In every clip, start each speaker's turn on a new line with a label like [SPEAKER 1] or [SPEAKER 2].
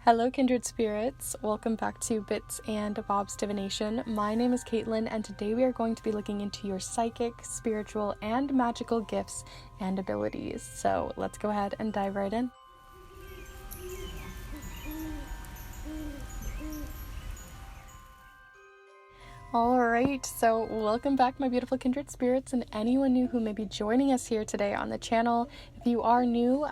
[SPEAKER 1] Hello, kindred spirits. Welcome back to Bits and Bob's Divination. My name is Caitlin, and today we are going to be looking into your psychic, spiritual, and magical gifts and abilities. So let's go ahead and dive right in. Alright, so welcome back, my beautiful kindred spirits, and anyone new who may be joining us here today on the channel. If you are new,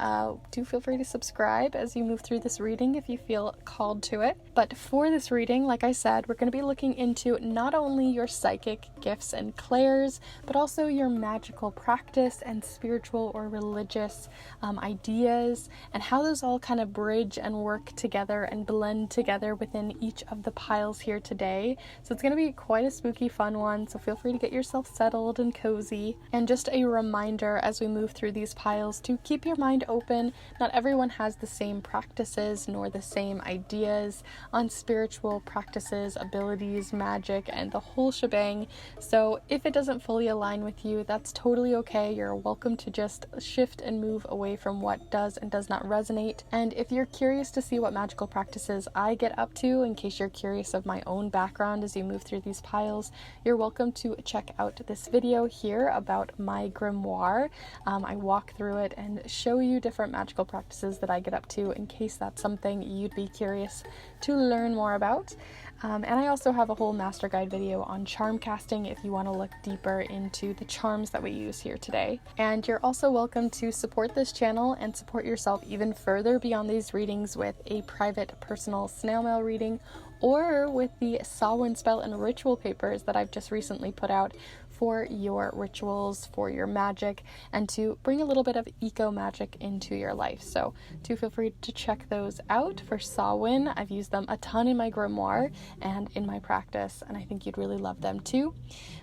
[SPEAKER 1] do feel free to subscribe as you move through this reading if you feel called to it. But for this reading, like I said, we're going to be looking into not only your psychic gifts and clairs, but also your magical practice and spiritual or religious ideas, and how those all kind of bridge and work together and blend together within each of the piles here today. So it's going to be quite a spooky, fun one, so feel free to get yourself settled and cozy. And just a reminder as we move through these piles to keep your mind open. Not everyone has the same practices nor the same ideas on spiritual practices, abilities, magic, and the whole shebang. So if it doesn't fully align with you, that's totally okay. You're welcome to just shift and move away from what does and does not resonate. And if you're curious to see what magical practices I get up to, in case you're curious of my own background as you move through these piles, you're welcome to check out this video here about my grimoire. I walk through it and show you different magical practices that I get up to, in case that's something you'd be curious to learn more about. And I also have a whole master guide video on charm casting if you want to look deeper into the charms that we use here today. And you're also welcome to support this channel and support yourself even further beyond these readings with a private personal snail mail reading, or with the Samhain spell and ritual papers that I've just recently put out for your rituals, for your magic, and to bring a little bit of eco magic into your life. So do feel free to check those out. For Samhain, I've used them a ton in my grimoire and in my practice, and I think you'd really love them too.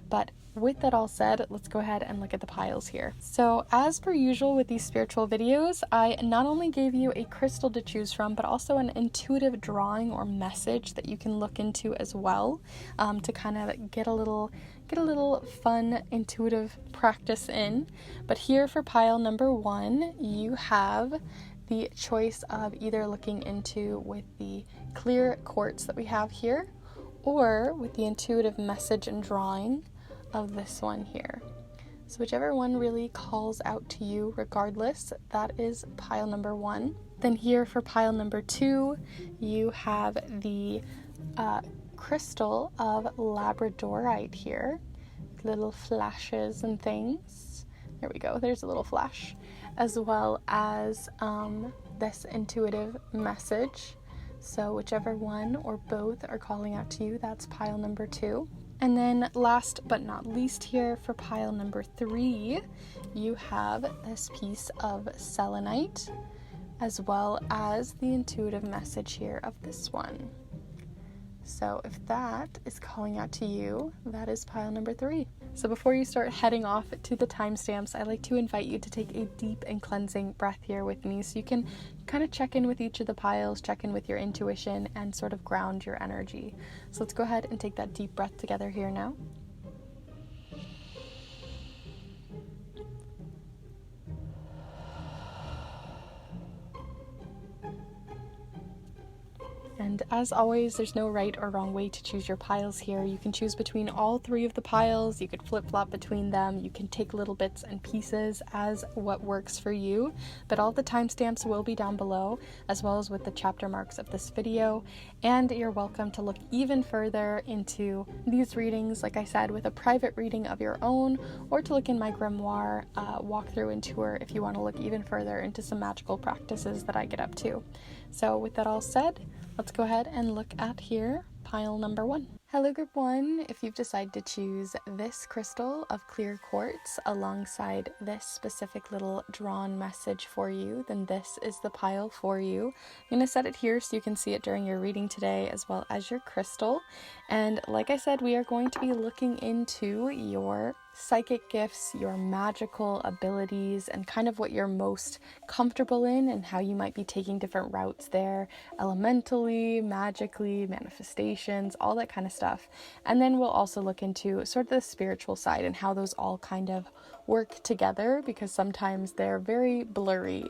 [SPEAKER 1] But with that all said, let's go ahead and look at the piles here. So as per usual with these spiritual videos, I not only gave you a crystal to choose from, but also an intuitive drawing or message that you can look into as well, to kind of get a little fun intuitive practice in. But here for pile number 1, you have the choice of either looking into with the clear quartz that we have here, or with the intuitive message and drawing of this one here. So whichever one really calls out to you, regardless, that is pile number 1. Then here for pile number 2, you have the crystal of Labradorite here, little flashes and things. There we go, there's a little flash, as well as this intuitive message. So whichever one or both are calling out to you, that's pile number 2. And then last but not least here for pile number 3, you have this piece of Selenite, as well as the intuitive message here of this one. So if that is calling out to you, that is pile number 3. So before you start heading off to the timestamps, I like to invite you to take a deep and cleansing breath here with me, so you can kind of check in with each of the piles, check in with your intuition, and sort of ground your energy. So let's go ahead and take that deep breath together here now. And as always, there's no right or wrong way to choose your piles here. You can choose between all 3 of the piles, you could flip-flop between them, you can take little bits and pieces as what works for you, but all the timestamps will be down below, as well as with the chapter marks of this video. And you're welcome to look even further into these readings, like I said, with a private reading of your own, or to look in my grimoire, walkthrough and tour if you want to look even further into some magical practices that I get up to. So with that all said, let's go ahead and look at here pile number 1. Hello group 1, if you've decided to choose this crystal of clear quartz alongside this specific little drawn message for you, then this is the pile for you. I'm going to set it here so you can see it during your reading today, as well as your crystal. And like I said, we are going to be looking into your psychic gifts, your magical abilities, and kind of what you're most comfortable in, and how you might be taking different routes there, elementally, magically, manifestations, all that kind of stuff. And then we'll also look into sort of the spiritual side and how those all kind of work together, because sometimes they're very blurry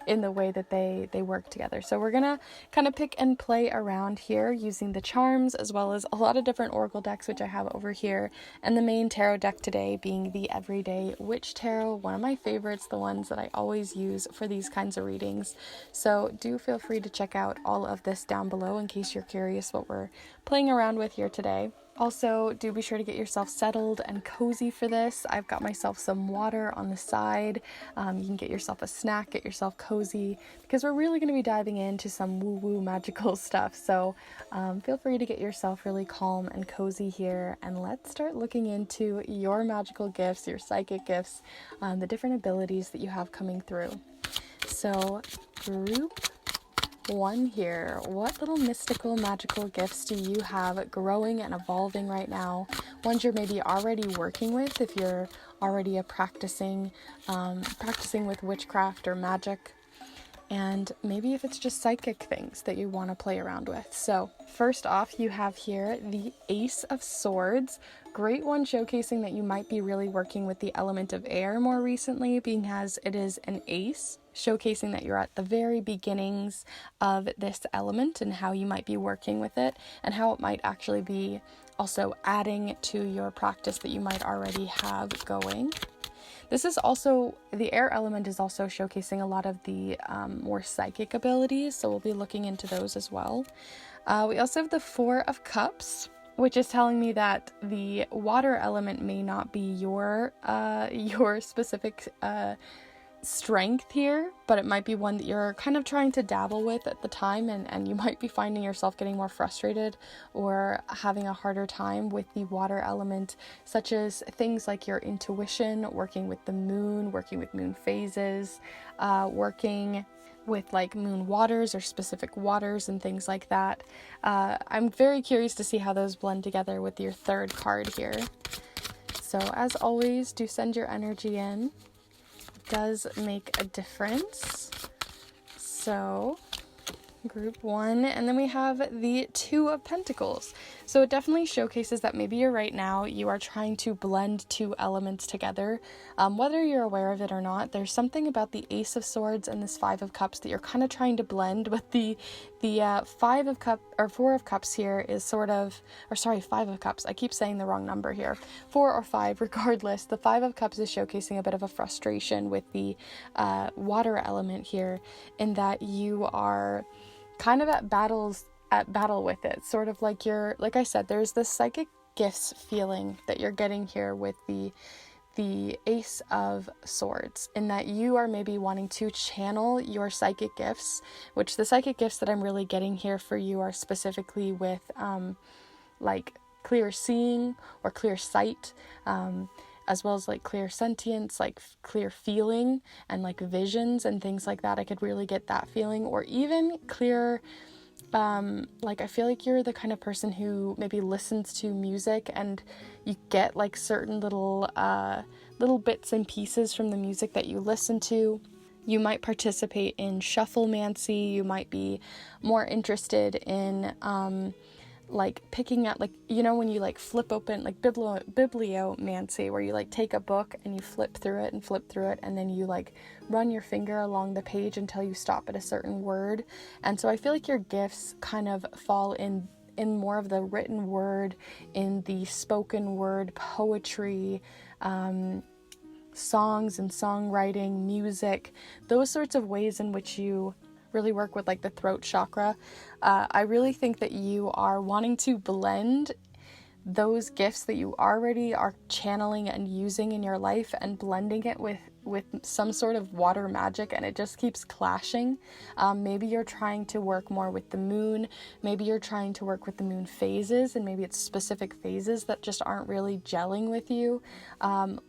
[SPEAKER 1] in the way that they work together. So we're gonna kind of pick and play around here using the charms, as well as a lot of different oracle decks which I have over here, and the main tarot deck today being the Everyday Witch Tarot, one of my favorites, the ones that I always use for these kinds of readings. So do feel free to check out all of this down below in case you're curious what we're playing around with here today. Also, do be sure to get yourself settled and cozy for this. I've got myself some water on the side. You can get yourself a snack, get yourself cozy, because we're really going to be diving into some woo-woo magical stuff. So feel free to get yourself really calm and cozy here, and let's start looking into your magical gifts, your psychic gifts, the different abilities that you have coming through. So group 1 here, what little mystical magical gifts do you have growing and evolving right now? Ones you're maybe already working with if you're already practicing with witchcraft or magic, and maybe if it's just psychic things that you want to play around with. So first off, you have here the Ace of Swords. Great one showcasing that you might be really working with the element of air more recently, being as it is an ace, showcasing that you're at the very beginnings of this element and how you might be working with it, and how it might actually be also adding to your practice that you might already have going. This is also, the air element is also showcasing a lot of the more psychic abilities, so we'll be looking into those as well. We also have the Four of Cups, which is telling me that the water element may not be your specific strength here, but it might be one that you're kind of trying to dabble with at the time, and you might be finding yourself getting more frustrated or having a harder time with the water element, such as things like your intuition, working with the moon, working with moon phases, working with like moon waters or specific waters and things like that. I'm very curious to see how those blend together with your third card here. So as always, do send your energy in. Does make a difference. So group 1, and then we have the Two of Pentacles. So it definitely showcases that maybe you're right now, you are trying to blend two elements together. Whether you're aware of it or not, there's something about the Ace of Swords and this Five of Cups that you're kind of trying to blend with the Five of Cups, or Four of Cups here is sort of, or sorry, Five of Cups. I keep saying the wrong number here. 4 or 5, regardless. The Five of Cups is showcasing a bit of a frustration with the water element here, in that you are kind of at battle with it, sort of like you're, like I said, there's this psychic gifts feeling that you're getting here with the Ace of Swords, in that you are maybe wanting to channel your psychic gifts, which the psychic gifts that I'm really getting here for you are specifically with like clear seeing or clear sight, as well as like clear sentience, like clear feeling and like visions and things like that. I could really get that feeling, or even clear, like I feel like you're the kind of person who maybe listens to music and you get like certain little bits and pieces from the music that you listen to. You might participate in shufflemancy. You might be more interested in like picking out, like, you know, when you like flip open, like bibliomancy, where you like take a book and you flip through it and then you like run your finger along the page until you stop at a certain word. And so I feel like your gifts kind of fall in more of the written word, in the spoken word, poetry, songs and songwriting, music, those sorts of ways in which you really work with like the throat chakra. I really think that you are wanting to blend those gifts that you already are channeling and using in your life and blending it with some sort of water magic, and it just keeps clashing. Maybe you're trying to work more with the moon, maybe you're trying to work with the moon phases, and maybe it's specific phases that just aren't really gelling with you,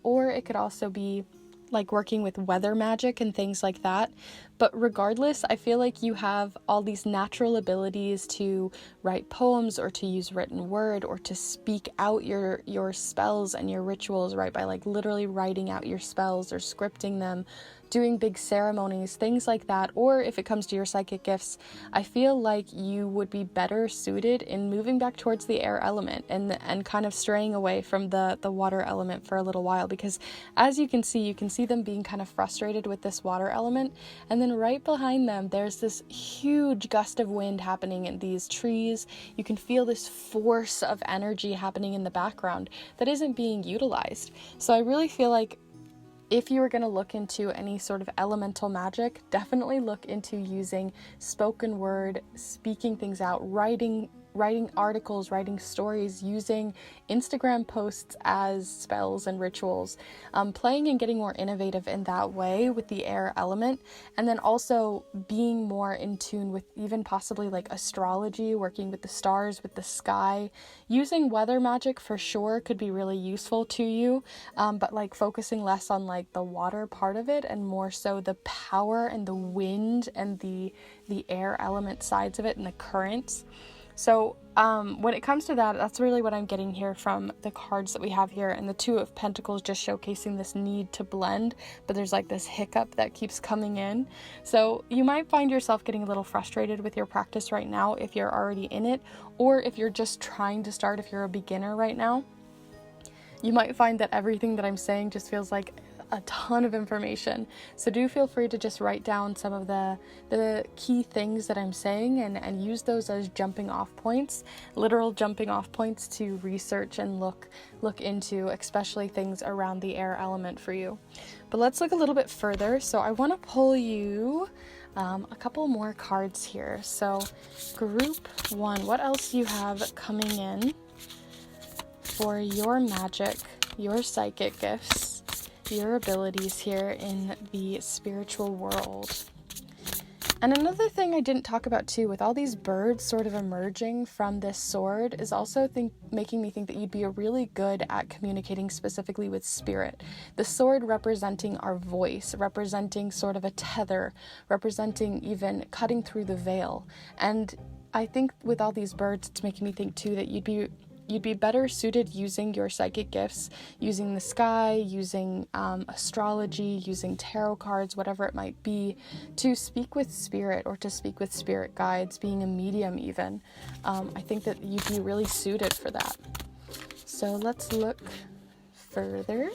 [SPEAKER 1] or it could also be like working with weather magic and things like that. But regardless, I feel like you have all these natural abilities to write poems or to use written word or to speak out your spells and your rituals, right? By like literally writing out your spells or scripting them, doing big ceremonies, things like that. Or if it comes to your psychic gifts, I feel like you would be better suited in moving back towards the air element and kind of straying away from the water element for a little while, because as you can see them being kind of frustrated with this water element, and then right behind them there's this huge gust of wind happening in these trees. You can feel this force of energy happening in the background that isn't being utilized. So I really feel like if you were going to look into any sort of elemental magic, definitely look into using spoken word, speaking things out, writing articles, writing stories, using Instagram posts as spells and rituals, playing and getting more innovative in that way with the air element, and then also being more in tune with even possibly like astrology, working with the stars, with the sky. Using weather magic for sure could be really useful to you, but like focusing less on like the water part of it and more so the power and the wind and the air element sides of it and the currents. So when it comes to that, that's really what I'm getting here from the cards that we have here, and the Two of Pentacles just showcasing this need to blend, but there's like this hiccup that keeps coming in. So you might find yourself getting a little frustrated with your practice right now if you're already in it, or if you're just trying to start, if you're a beginner right now. You might find that everything that I'm saying just feels like a ton of information. So do feel free to just write down some of the key things that I'm saying and use those as jumping off points, literal jumping off points to research and look into, especially things around the air element for you. But let's look a little bit further. So I want to pull you a couple more cards here. So group 1, what else do you have coming in for your magic, your psychic gifts, your abilities here in the spiritual world? And another thing I didn't talk about too, with all these birds sort of emerging from this sword, is also making me think that you'd be really good at communicating specifically with spirit. The sword representing our voice, representing sort of a tether, representing even cutting through the veil. And I think with all these birds, it's making me think too that you'd be better suited using your psychic gifts, using the sky, using astrology, using tarot cards, whatever it might be, to speak with spirit or to speak with spirit guides, being a medium even. I think that you'd be really suited for that. So let's look further.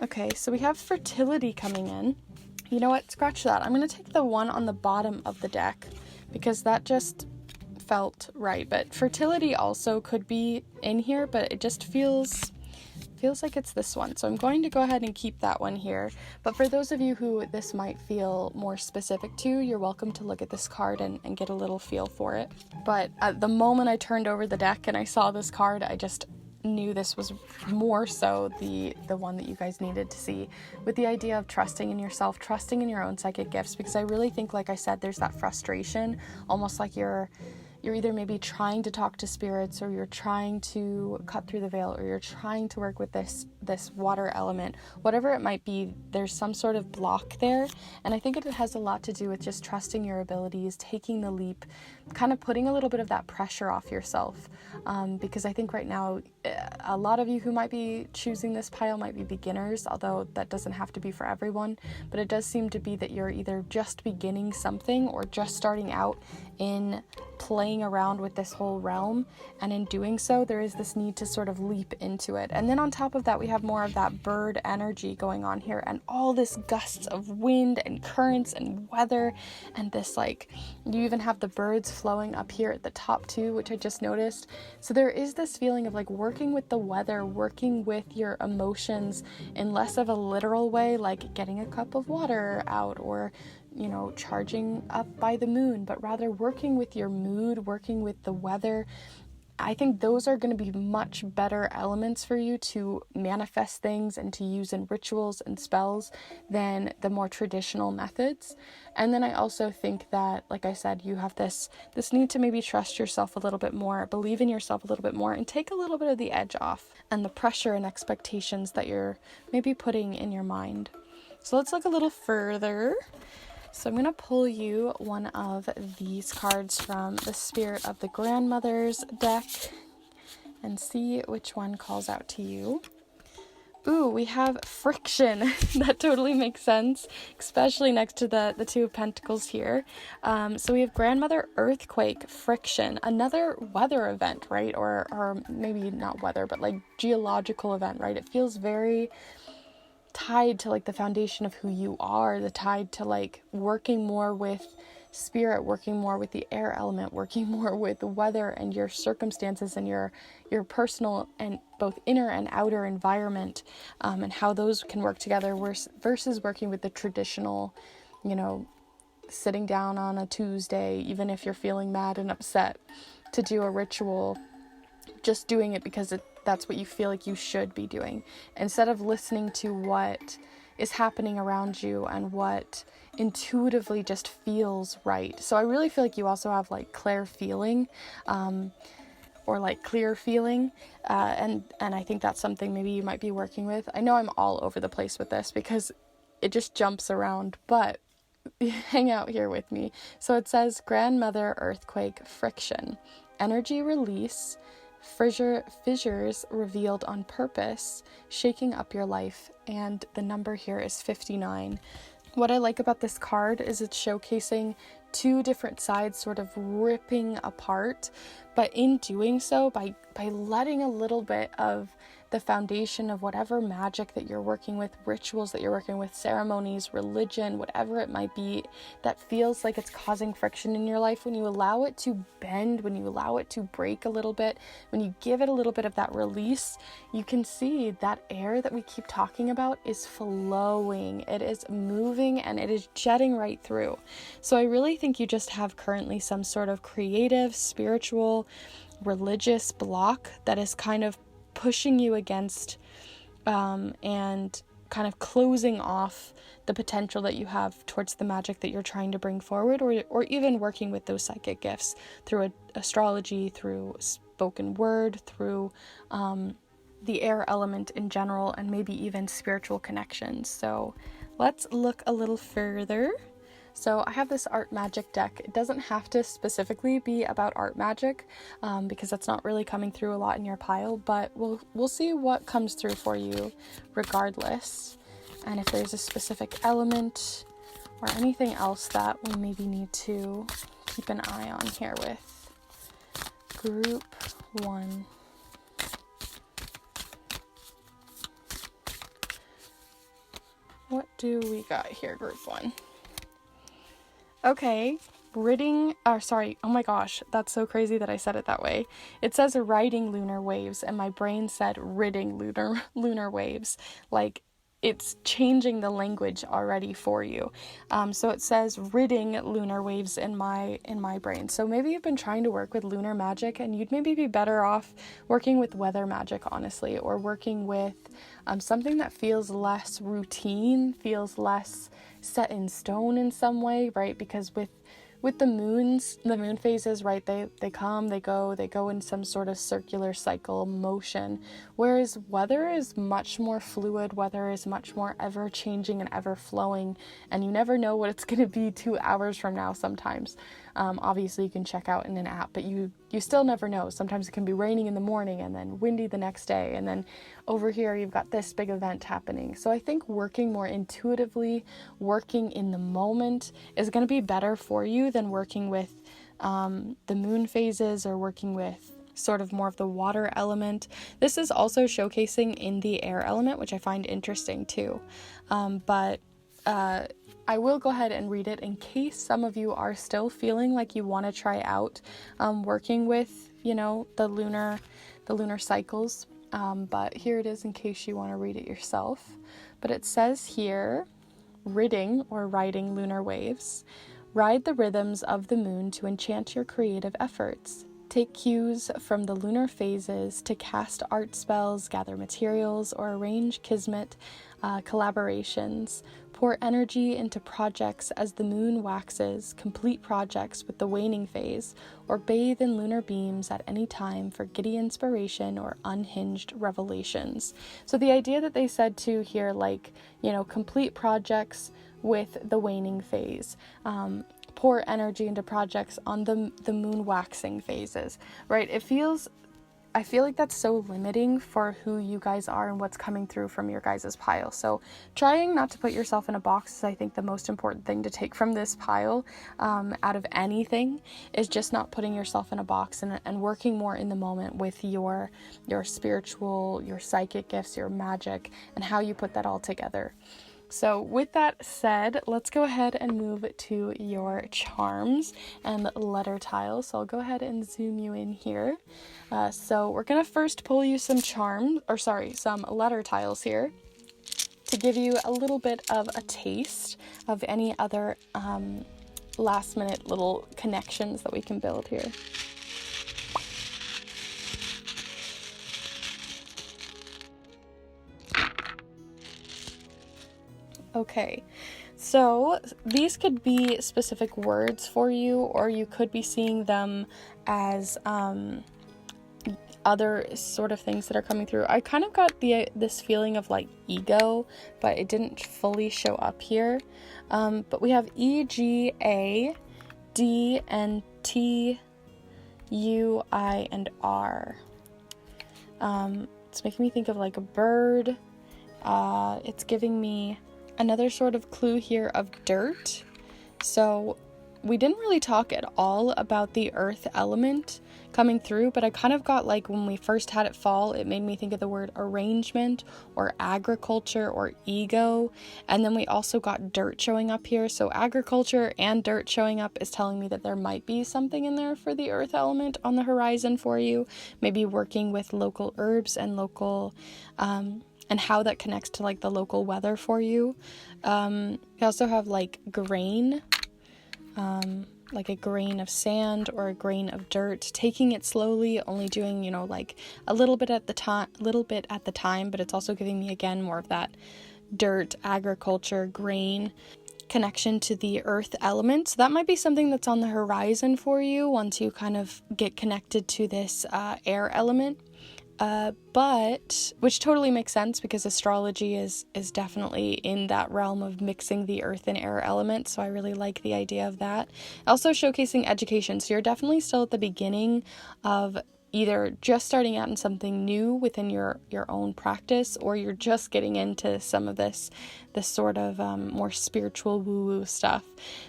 [SPEAKER 1] Okay, so we have fertility coming in. You know what? Scratch that. I'm going to take the one on the bottom of the deck because that just felt right, but fertility also could be in here, but it just feels like it's this one. So I'm going to go ahead and keep that one here. But for those of you who this might feel more specific to, you're welcome to look at this card and get a little feel for it. But at the moment I turned over the deck and I saw this card, I just knew this was more so the one that you guys needed to see, with the idea of trusting in yourself, trusting in your own psychic gifts, because I really think, like I said, there's that frustration, almost like you're either maybe trying to talk to spirits, or you're trying to cut through the veil, or you're trying to work with this water element, whatever it might be. There's some sort of block there, and I think it has a lot to do with just trusting your abilities, taking the leap, kind of putting a little bit of that pressure off yourself, because I think right now a lot of you who might be choosing this pile might be beginners, although that doesn't have to be for everyone, but it does seem to be that you're either just beginning something or just starting out in playing around with this whole realm, and in doing so there is this need to sort of leap into it. And then on top of that we have more of that bird energy going on here, and all this gusts of wind and currents and weather, and this, like, you even have the birds flowing up here at the top too, which I just noticed. So there is this feeling of like working with the weather, working with your emotions in less of a literal way, like getting a cup of water out, or charging up by the moon, but rather working with your mood, working with the weather. I think those are going to be much better elements for you to manifest things and to use in rituals and spells than the more traditional methods. And then I also think that, like I said, you have this need to maybe trust yourself a little bit more, believe in yourself a little bit more, and take a little bit of the edge off and the pressure and expectations that you're maybe putting in your mind. So let's look a little further. So I'm going to pull you one of these cards from the Spirit of the Grandmothers deck and see which one calls out to you. Ooh, we have friction. That totally makes sense, especially next to the Two of Pentacles here. So we have Grandmother Earthquake, friction, another weather event, right? Or maybe not weather, but like geological event, right? It feels very tied to like the foundation of who you are, tied to like working more with spirit, working more with the air element, working more with the weather and your circumstances and your personal and both inner and outer environment, and how those can work together versus working with the traditional, sitting down on a Tuesday, even if you're feeling mad and upset, to do a ritual, just doing it because that's what you feel like you should be doing, instead of listening to what is happening around you and what intuitively just feels right. So I really feel like you also have like clair feeling, or like clear feeling, and I think that's something maybe you might be working with. I know I'm all over the place with this because it just jumps around, but hang out here with me. So it says Grandmother Earthquake, friction, energy release, fissures revealed on purpose, shaking up your life, and the number here is 59. What I like about this card is it's showcasing two different sides sort of ripping apart, but in doing so, by letting a little bit of the foundation of whatever magic that you're working with, rituals that you're working with, ceremonies, religion, whatever it might be, that feels like it's causing friction in your life, when you allow it to bend, when you allow it to break a little bit, when you give it a little bit of that release, you can see that air that we keep talking about is flowing, it is moving, and it is jetting right through. So I really think you just have currently some sort of creative, spiritual, religious block that is kind of pushing you against, and kind of closing off the potential that you have towards the magic that you're trying to bring forward, or even working with those psychic gifts through astrology, through spoken word, through the air element in general, and maybe even spiritual connections. So let's look a little further. So I have this art magic deck. It doesn't have to specifically be about art magic, because that's not really coming through a lot in your pile, but we'll see what comes through for you regardless, and if there's a specific element or anything else that we maybe need to keep an eye on here with. Group 1. What do we got here, group 1? Okay, oh my gosh, that's so crazy that I said it that way. It says riding lunar waves, and my brain said ridding lunar waves. Like, it's changing the language already for you. So it says ridding lunar waves in my brain. So maybe you've been trying to work with lunar magic, and you'd maybe be better off working with weather magic, honestly, or working with something that feels less routine, feels less set in stone in some way, right? Because with the moon phases, right, they come, they go in some sort of circular cycle motion, whereas weather is much more fluid, weather is much more ever changing and ever flowing, and you never know what it's going to be 2 hours from now sometimes. Obviously you can check out in an app, but you still never know. Sometimes it can be raining in the morning and then windy the next day, and then over here you've got this big event happening. So I think working more intuitively, working in the moment is going to be better for you than working with the moon phases, or working with sort of more of the water element. This is also showcasing in the air element, which I find interesting too. But I will go ahead and read it in case some of you are still feeling like you want to try out working with, the lunar cycles. But here it is in case you want to read it yourself. But it says here, ridding or riding lunar waves. Ride the rhythms of the moon to enchant your creative efforts. Take cues from the lunar phases to cast art spells, gather materials, or arrange kismet collaborations. Pour energy into projects as the moon waxes, complete projects with the waning phase, or bathe in lunar beams at any time for giddy inspiration or unhinged revelations. So the idea that they said to here, like, complete projects with the waning phase. Pour energy into projects on the moon waxing phases, right? I feel like that's so limiting for who you guys are and what's coming through from your guys' pile. So trying not to put yourself in a box is, I think, the most important thing to take from this pile out of anything, is just not putting yourself in a box and working more in the moment with your spiritual, your psychic gifts, your magic, and how you put that all together. So with that said, let's go ahead and move to your charms and letter tiles. So I'll go ahead and zoom you in here. So we're going to first pull you some some letter tiles here to give you a little bit of a taste of any other last minute little connections that we can build here. Okay, so these could be specific words for you, or you could be seeing them as other sort of things that are coming through. I kind of got this feeling of like ego, but it didn't fully show up here. But we have E, G, A, D, and T, U, I, and R. It's making me think of like a bird. It's giving me another sort of clue here of dirt. So we didn't really talk at all about the earth element coming through, but I kind of got like, when we first had it fall, it made me think of the word arrangement or agriculture or ego. And then we also got dirt showing up here. So agriculture and dirt showing up is telling me that there might be something in there for the earth element on the horizon for you. Maybe working with local herbs and local and how that connects to like the local weather for you. We also have like grain, like a grain of sand or a grain of dirt, taking it slowly, only doing, like a little bit at the time, but it's also giving me again more of that dirt, agriculture, grain connection to the earth element. So that might be something that's on the horizon for you once you kind of get connected to this air element. But which totally makes sense, because astrology is definitely in that realm of mixing the earth and air elements. So I really like the idea of that. Also showcasing education. So you're definitely still at the beginning of either just starting out in something new within your own practice, or you're just getting into some of this sort of more spiritual woo-woo stuff.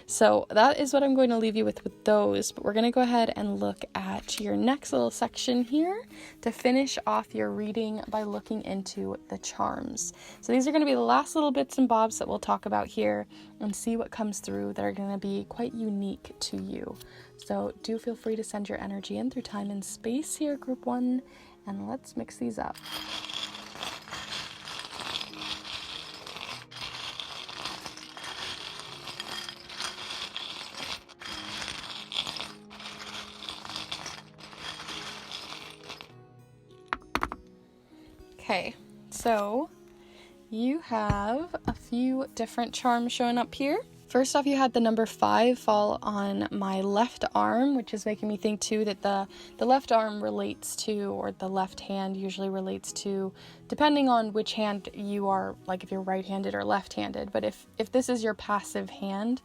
[SPEAKER 1] So that is what I'm going to leave you with those, but we're going to go ahead and look at your next little section here to finish off your reading by looking into the charms. So these are going to be the last little bits and bobs that we'll talk about here and see what comes through that are going to be quite unique to you. So do feel free to send your energy in through time and space here, group 1, and let's mix these up. Okay, so you have a few different charms showing up here. First off, you had the number 5 fall on my left arm, which is making me think too that the left arm relates to, or the left hand usually relates to, depending on which hand you are, like if you're right-handed or left-handed. But if this is your passive hand,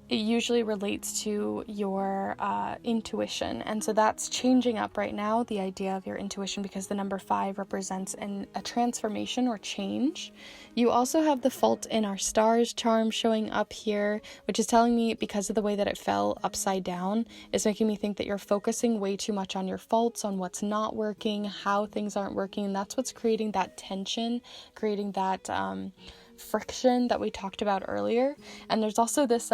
[SPEAKER 1] it usually relates to your intuition. And so that's changing up right now, the idea of your intuition, because the number 5 represents a transformation or change. You also have the Fault in Our Stars charm showing up here, which is telling me, because of the way that it fell upside down, is making me think that you're focusing way too much on your faults, on what's not working, how things aren't working. And that's what's creating that tension, creating that friction that we talked about earlier. And there's also this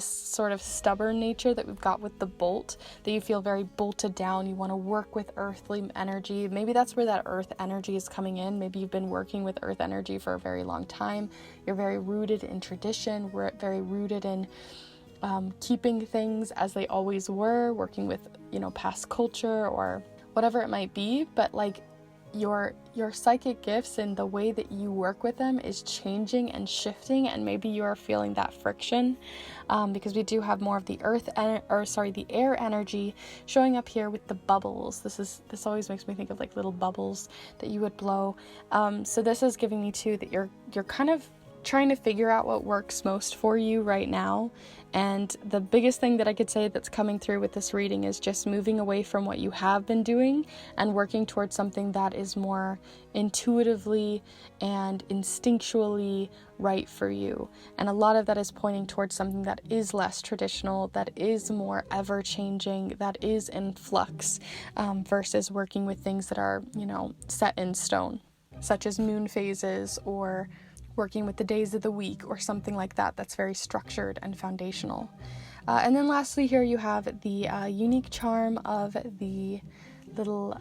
[SPEAKER 1] sort of stubborn nature that we've got with the bolt, that you feel very bolted down. You want to work with earthly energy. Maybe that's where that earth energy is coming in. Maybe you've been working with earth energy for a very long time. You're very rooted in tradition. We're very rooted in keeping things as they always were, working with past culture or whatever it might be. But like, your psychic gifts and the way that you work with them is changing and shifting, and maybe you are feeling that friction, because we do have more of the the air energy showing up here with the bubbles. This always makes me think of like little bubbles that you would blow. So this is giving me too that you're kind of trying to figure out what works most for you right now. And the biggest thing that I could say that's coming through with this reading is just moving away from what you have been doing and working towards something that is more intuitively and instinctually right for you. And a lot of that is pointing towards something that is less traditional, that is more ever-changing, that is in flux, versus working with things that are, set in stone, such as moon phases or working with the days of the week or something like that that's very structured and foundational. And then lastly here you have the unique charm of the little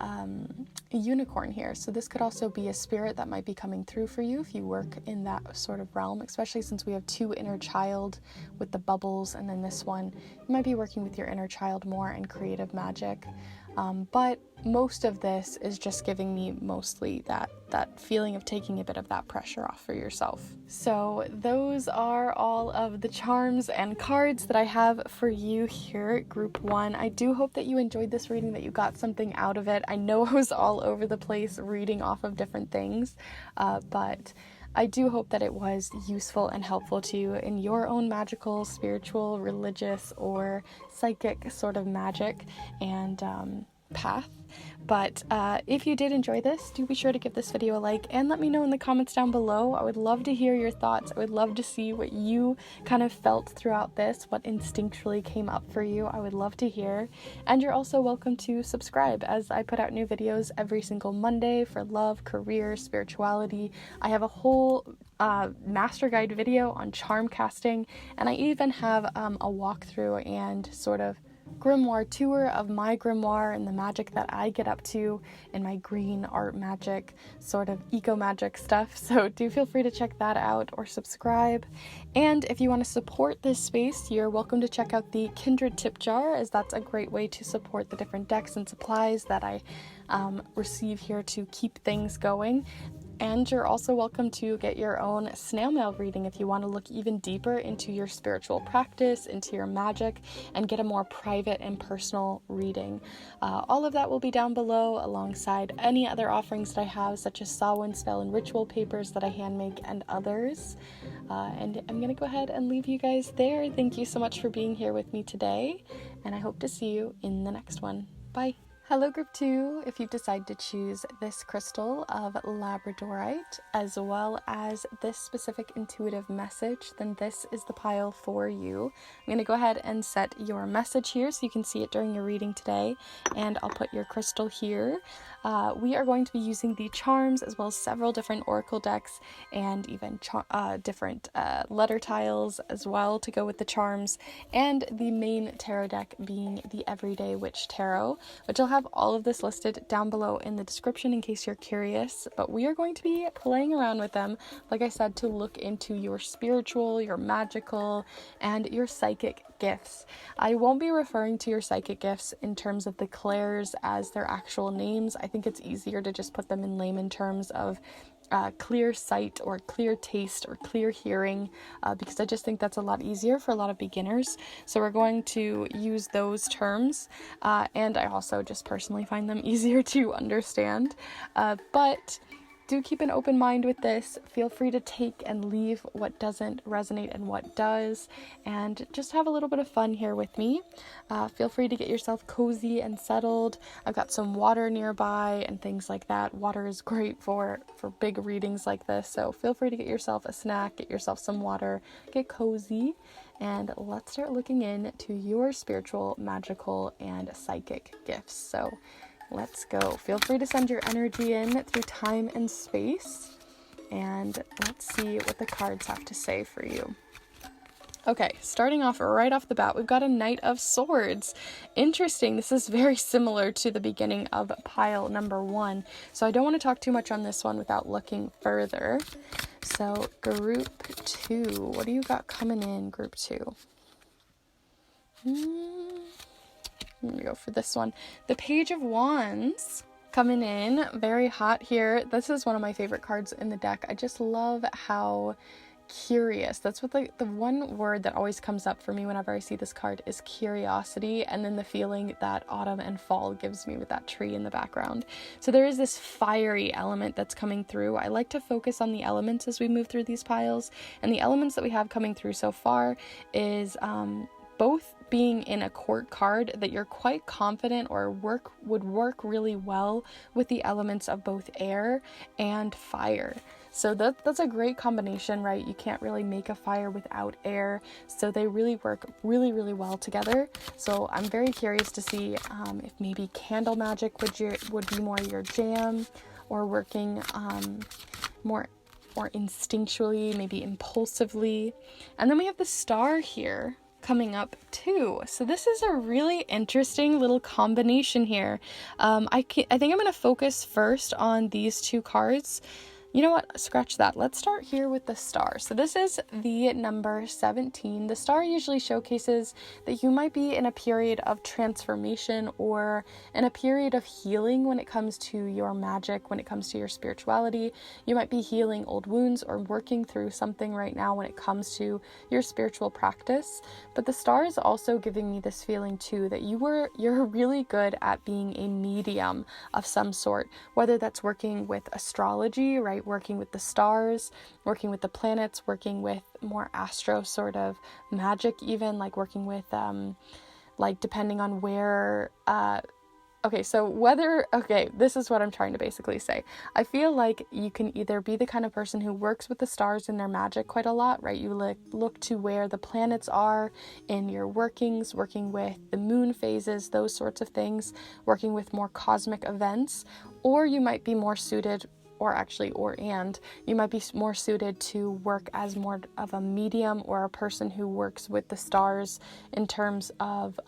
[SPEAKER 1] unicorn here. So this could also be a spirit that might be coming through for you if you work in that sort of realm, especially since we have 2 inner child with the bubbles, and then this one, you might be working with your inner child more and creative magic. But most of this is just giving me mostly that feeling of taking a bit of that pressure off for yourself. So those are all of the charms and cards that I have for you here at Group 1. I do hope that you enjoyed this reading, that you got something out of it. I know I was all over the place reading off of different things, but I do hope that it was useful and helpful to you in your own magical, spiritual, religious, or psychic sort of magic and path. But if you did enjoy this, do be sure to give this video a like and let me know in the comments down below. I would love to hear your thoughts. I would love to see what you kind of felt throughout this, what instinctually came up for you. I would love to hear. And you're also welcome to subscribe, as I put out new videos every single Monday for love, career, spirituality. I have a whole master guide video on charm casting, and I even have a walkthrough and sort of grimoire tour of my grimoire and the magic that I get up to in my green art magic, sort of eco magic stuff. So do feel free to check that out or subscribe. And if you want to support this space, you're welcome to check out the Kindred tip jar, as that's a great way to support the different decks and supplies that I receive here to keep things going. And you're also welcome to get your own snail mail reading if you want to look even deeper into your spiritual practice, into your magic, and get a more private and personal reading. All of that will be down below, alongside any other offerings that I have, such as Samhain spell and ritual papers that I handmake and others. And I'm going to go ahead and leave you guys there. Thank you so much for being here with me today, and I hope to see you in the next one. Bye. Hello Group 2, if you decide to choose this crystal of Labradorite, as well as this specific intuitive message, then this is the pile for you. I'm going to go ahead and set your message here so you can see it during your reading today, and I'll put your crystal here. We are going to be using the charms, as well as several different oracle decks, and even different letter tiles as well to go with the charms, and the main tarot deck being the Everyday Witch Tarot, which I'll have all of this listed down below in the description in case you're curious. But we are going to be playing around with them, like I said, to look into your spiritual, your magical, and your psychic gifts. I won't be referring to your psychic gifts in terms of the clairs as their actual names. I think it's easier to just put them in layman terms of clear sight or clear taste or clear hearing, because I just think that's a lot easier for a lot of beginners. So we're going to use those terms, and I also just personally find them easier to understand. But do keep an open mind with this. Feel free to take and leave what doesn't resonate and what does, and just have a little bit of fun here with me. Feel free to get yourself cozy and settled. I've got some water nearby and things like that. Water is great for big readings like this, so feel free to get yourself a snack, get yourself some water, get cozy, and let's start looking into your spiritual, magical, and psychic gifts. So let's go. Feel free to send your energy in through time and space, and let's see what the cards have to say for you. Okay, starting off right off the bat, we've got a Knight of Swords. Interesting. This is very similar to the beginning of pile number 1, so I don't want to talk too much on this one without looking further. So Group 2, what do you got coming in, Group 2? Let me go for this one. The Page of Wands. Coming in very hot here. This is one of my favorite cards in the deck. I just love how curious. That's what the one word that always comes up for me whenever I see this card is curiosity, and then the feeling that autumn and fall gives me with that tree in the background. So there is this fiery element that's coming through. I like to focus on the elements as we move through these piles, and the elements that we have coming through so far is both being in a court card that you're quite confident or would work really well with the elements of both air and fire. So that's a great combination, right? You can't really make a fire without air, so they really work really, really well together. So I'm very curious to see if maybe candle magic would be more your jam, or working more instinctually, maybe impulsively. And then we have the star here coming up too. So this is a really interesting little combination here. I think I'm going to focus first on these two cards. You know what? Scratch that. Let's start here with the star. So this is the number 17. The star usually showcases that you might be in a period of transformation or in a period of healing when it comes to your magic, when it comes to your spirituality. You might be healing old wounds or working through something right now when it comes to your spiritual practice. But the star is also giving me this feeling too that you're really good at being a medium of some sort, whether that's working with astrology, right? Working with the stars, working with the planets, working with more astro sort of magic, even like working with like depending on where this is what I'm trying to basically say. I feel like you can either be the kind of person who works with the stars in their magic quite a lot, right? You look to where the planets are in your workings, working with the moon phases, those sorts of things, working with more cosmic events, or you might be more suited you might be more suited to work as more of a medium or a person who works with the stars in terms of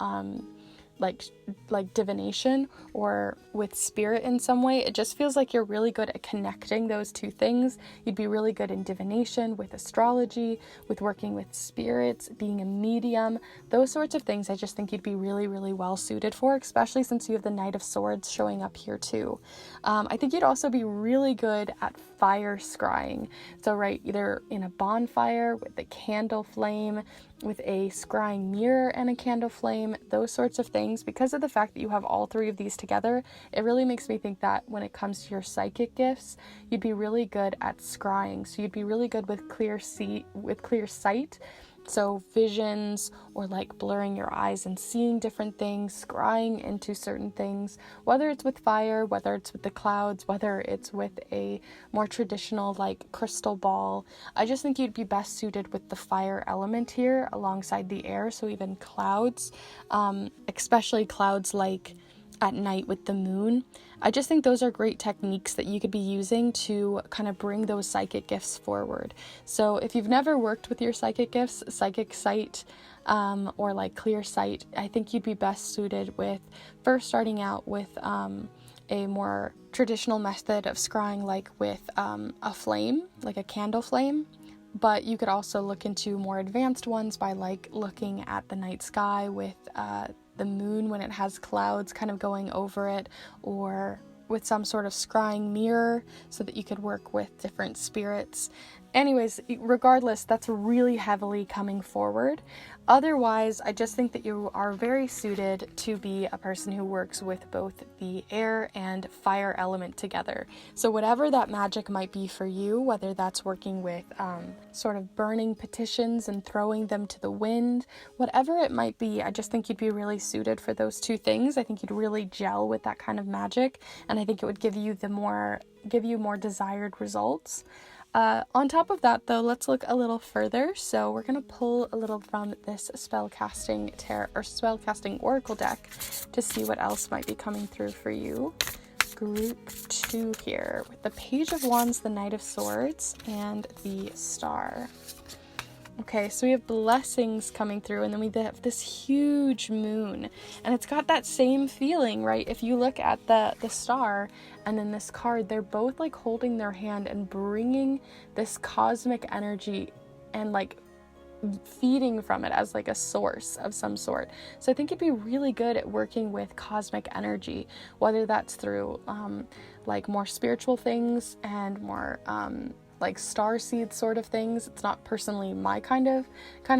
[SPEAKER 1] like divination or with spirit in some way. It just feels like you're really good at connecting those two things. You'd be really good in divination, with astrology, with working with spirits, being a medium, those sorts of things. I just think you'd be really, really well suited for, especially since you have the Knight of Swords showing up here too. I think you'd also be really good at fire scrying. So right, either in a bonfire with a candle flame, with a scrying mirror and a candle flame, those sorts of things. Because of the fact that you have all three of these together, it really makes me think that when it comes to your psychic gifts, you'd be really good at scrying. So you'd be really good with clear sight. So visions, or like blurring your eyes and seeing different things, scrying into certain things, whether it's with fire, whether it's with the clouds, whether it's with a more traditional like crystal ball. I just think you'd be best suited with the fire element here alongside the air. So even clouds, especially clouds like at night with the moon. I just think those are great techniques that you could be using to kind of bring those psychic gifts forward. So if you've never worked with your psychic gifts, psychic sight, or like clear sight, I think you'd be best suited with first starting out with a more traditional method of scrying, like with a flame, like a candle flame. But you could also look into more advanced ones by like looking at the night sky with the moon when it has clouds kind of going over it, or with some sort of scrying mirror so that you could work with different spirits. Anyways, regardless, that's really heavily coming forward. Otherwise, I just think that you are very suited to be a person who works with both the air and fire element together. So whatever that magic might be for you, whether that's working with sort of burning petitions and throwing them to the wind, whatever it might be, I just think you'd be really suited for those two things. I think you'd really gel with that kind of magic, and I think it would give you more desired results. On top of that, though, let's look a little further. So we're going to pull a little from this spellcasting oracle deck to see what else might be coming through for you. Group 2 here with the Page of Wands, the Knight of Swords, and the Star. Okay, so we have blessings coming through, and then we have this huge moon, and it's got that same feeling, right? If you look at the star and then this card, they're both like holding their hand and bringing this cosmic energy and like feeding from it as like a source of some sort. So I think you'd be really good at working with cosmic energy, whether that's through like more spiritual things and more like star seed sort of things. It's not personally my kind of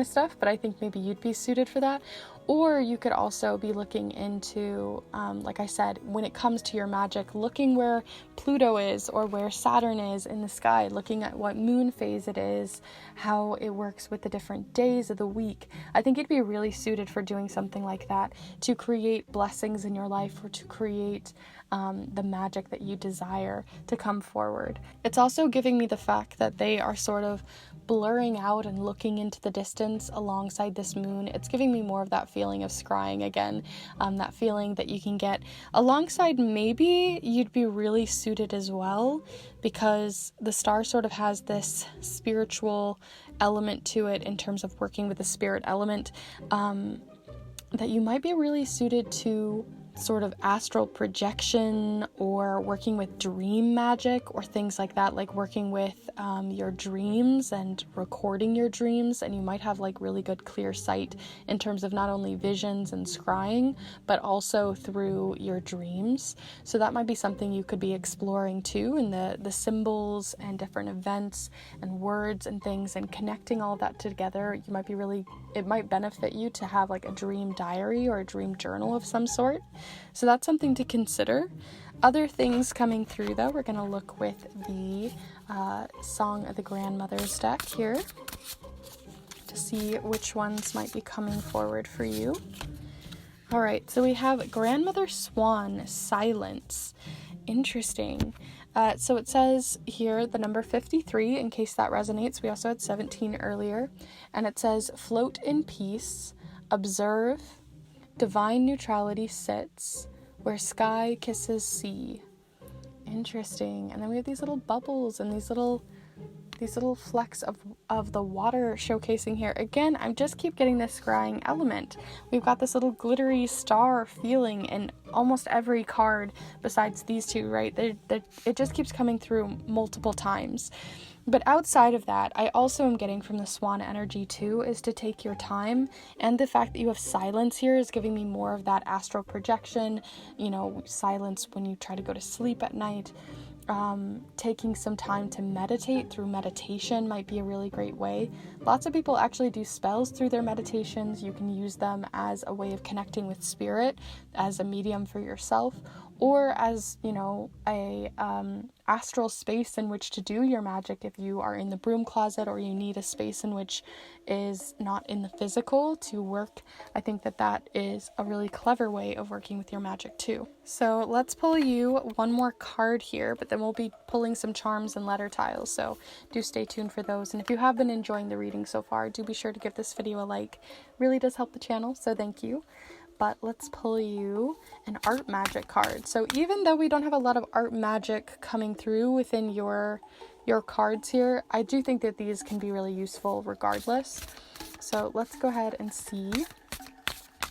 [SPEAKER 1] stuff, but I think maybe you'd be suited for that. Or you could also be looking into, like I said, when it comes to your magic, looking where Pluto is or where Saturn is in the sky, looking at what moon phase it is, how it works with the different days of the week. I think you'd be really suited for doing something like that to create blessings in your life, or to create the magic that you desire to come forward. It's also giving me the fact that they are sort of blurring out and looking into the distance alongside this moon. It's giving me more of that feeling of scrying again, that feeling that you can get alongside. Maybe you'd be really suited as well, because the star sort of has this spiritual element to it in terms of working with the spirit element, that you might be really suited to sort of astral projection, or working with dream magic or things like that, like working with your dreams and recording your dreams. And you might have like really good clear sight in terms of not only visions and scrying, but also through your dreams. So that might be something you could be exploring too, in the symbols and different events and words and things, and connecting all of that together. You might be really, it might benefit you to have like a dream diary or a dream journal of some sort. So that's something to consider. Other things coming through though, we're going to look with the Song of the Grandmothers deck here to see which ones might be coming forward for you. All right, so we have Grandmother Swan, Silence. Interesting. So it says here the number 53, in case that resonates. We also had 17 earlier. And it says, float in peace, observe, divine neutrality sits, where sky kisses sea. Interesting. And then we have these little bubbles and these little flecks of the water showcasing here. Again, I just keep getting this scrying element. We've got this little glittery star feeling in almost every card besides these two, right? It just keeps coming through multiple times. But outside of that, I also am getting from the swan energy too, is to take your time. And the fact that you have silence here is giving me more of that astral projection, silence when you try to go to sleep at night. Taking some time to meditate through meditation might be a really great way. Lots of people actually do spells through their meditations. You can use them as a way of connecting with spirit, as a medium for yourself, or as, a astral space in which to do your magic if you are in the broom closet, or you need a space in which is not in the physical to work. I think that is a really clever way of working with your magic too. So let's pull you one more card here, but then we'll be pulling some charms and letter tiles, so do stay tuned for those. And if you have been enjoying the reading so far, do be sure to give this video a like. It really does help the channel, so thank you. But let's pull you an art magic card. So even though we don't have a lot of art magic coming through within your cards here, I do think that these can be really useful regardless. So let's go ahead and see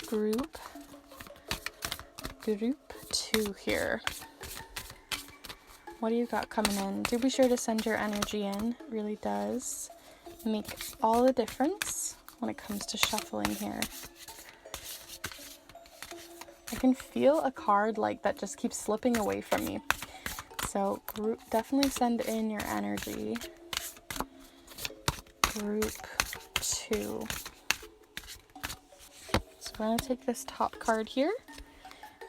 [SPEAKER 1] group 2 here. What do you got coming in? Do be sure to send your energy in. It really does make all the difference when it comes to shuffling here. I can feel a card like that just keeps slipping away from me. So definitely send in your energy. Group 2. So we're going to take this top card here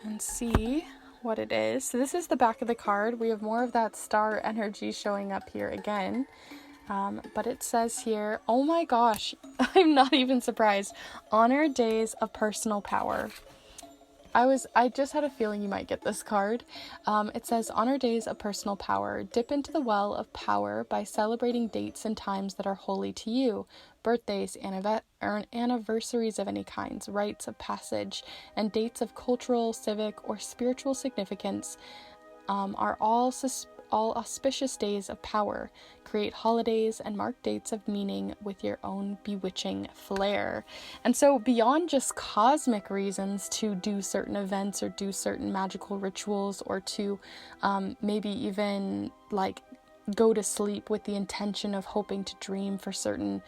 [SPEAKER 1] and see what it is. So this is the back of the card. We have more of that star energy showing up here again. But it says here, oh my gosh, I'm not even surprised. Honor days of personal power. I just had a feeling you might get this card. It says, honor days of personal power. Dip into the well of power by celebrating dates and times that are holy to you. Birthdays, anniversaries of any kinds, rites of passage, and dates of cultural, civic, or spiritual significance are all auspicious days of power. Create holidays and mark dates of meaning with your own bewitching flair. And so beyond just cosmic reasons to do certain events or do certain magical rituals, or to maybe even like go to sleep with the intention of hoping to dream for certain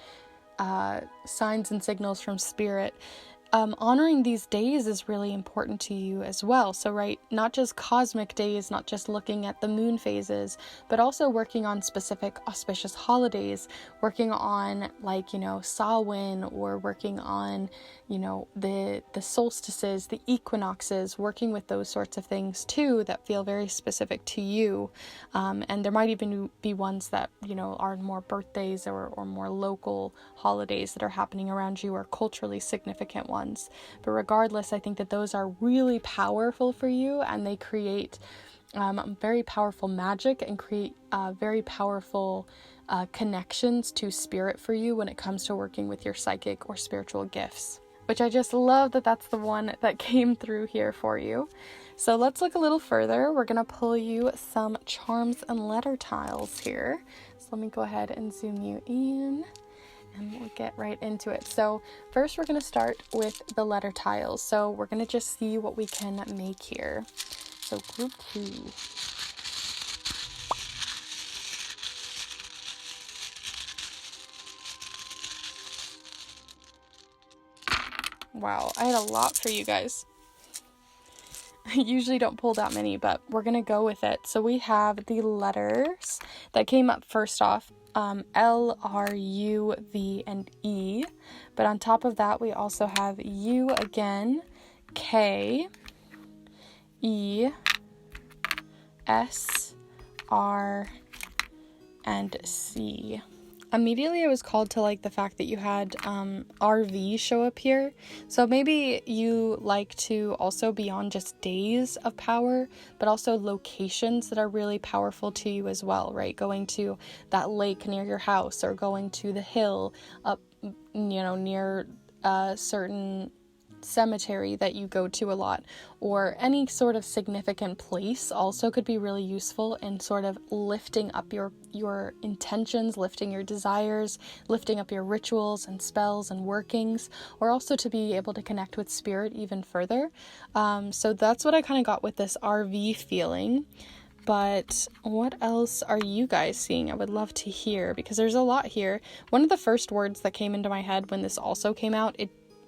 [SPEAKER 1] signs and signals from spirit, honoring these days is really important to you as well. So, right, not just cosmic days, not just looking at the moon phases, but also working on specific auspicious holidays, working on like, Samhain, or working on, the solstices, the equinoxes, working with those sorts of things too that feel very specific to you. And there might even be ones that, are more birthdays or more local holidays that are happening around you, or culturally significant ones. But regardless, I think that those are really powerful for you, and they create very powerful magic and create very powerful connections to spirit for you when it comes to working with your psychic or spiritual gifts, which I just love that that's the one that came through here for you. So let's look a little further. We're going to pull you some charms and letter tiles here. So let me go ahead and zoom you in, and we'll get right into it. So first we're going to start with the letter tiles. So we're going to just see what we can make here. So group 2. Wow, I had a lot for you guys. I usually don't pull that many, but we're going to go with it. So we have the letters that came up first off. L, R, U, V, and E. But on top of that, we also have U again, K, E, S, R, and C. Immediately I was called to like the fact that you had RV show up here. So maybe you like to also be on just days of power, but also locations that are really powerful to you as well, right? Going to that lake near your house, or going to the hill up, near a certain cemetery that you go to a lot, or any sort of significant place also could be really useful in sort of lifting up your intentions, lifting your desires, lifting up your rituals and spells and workings, or also to be able to connect with spirit even further. So that's what I kind of got with this RV feeling. But what else are you guys seeing? I would love to hear, because there's a lot here. One of the first words that came into my head when this also came out,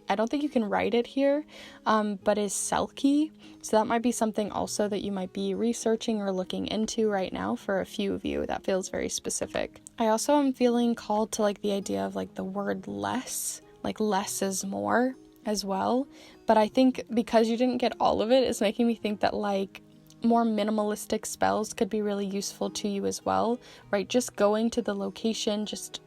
[SPEAKER 1] I don't think you can write it here, but is Selkie. So that might be something also that you might be researching or looking into right now for a few of you. That feels very specific. I also am feeling called to like the idea of like the word less, like less is more as well. But I think because you didn't get all of it, it's making me think that like more minimalistic spells could be really useful to you as well, right? Just going to the location, just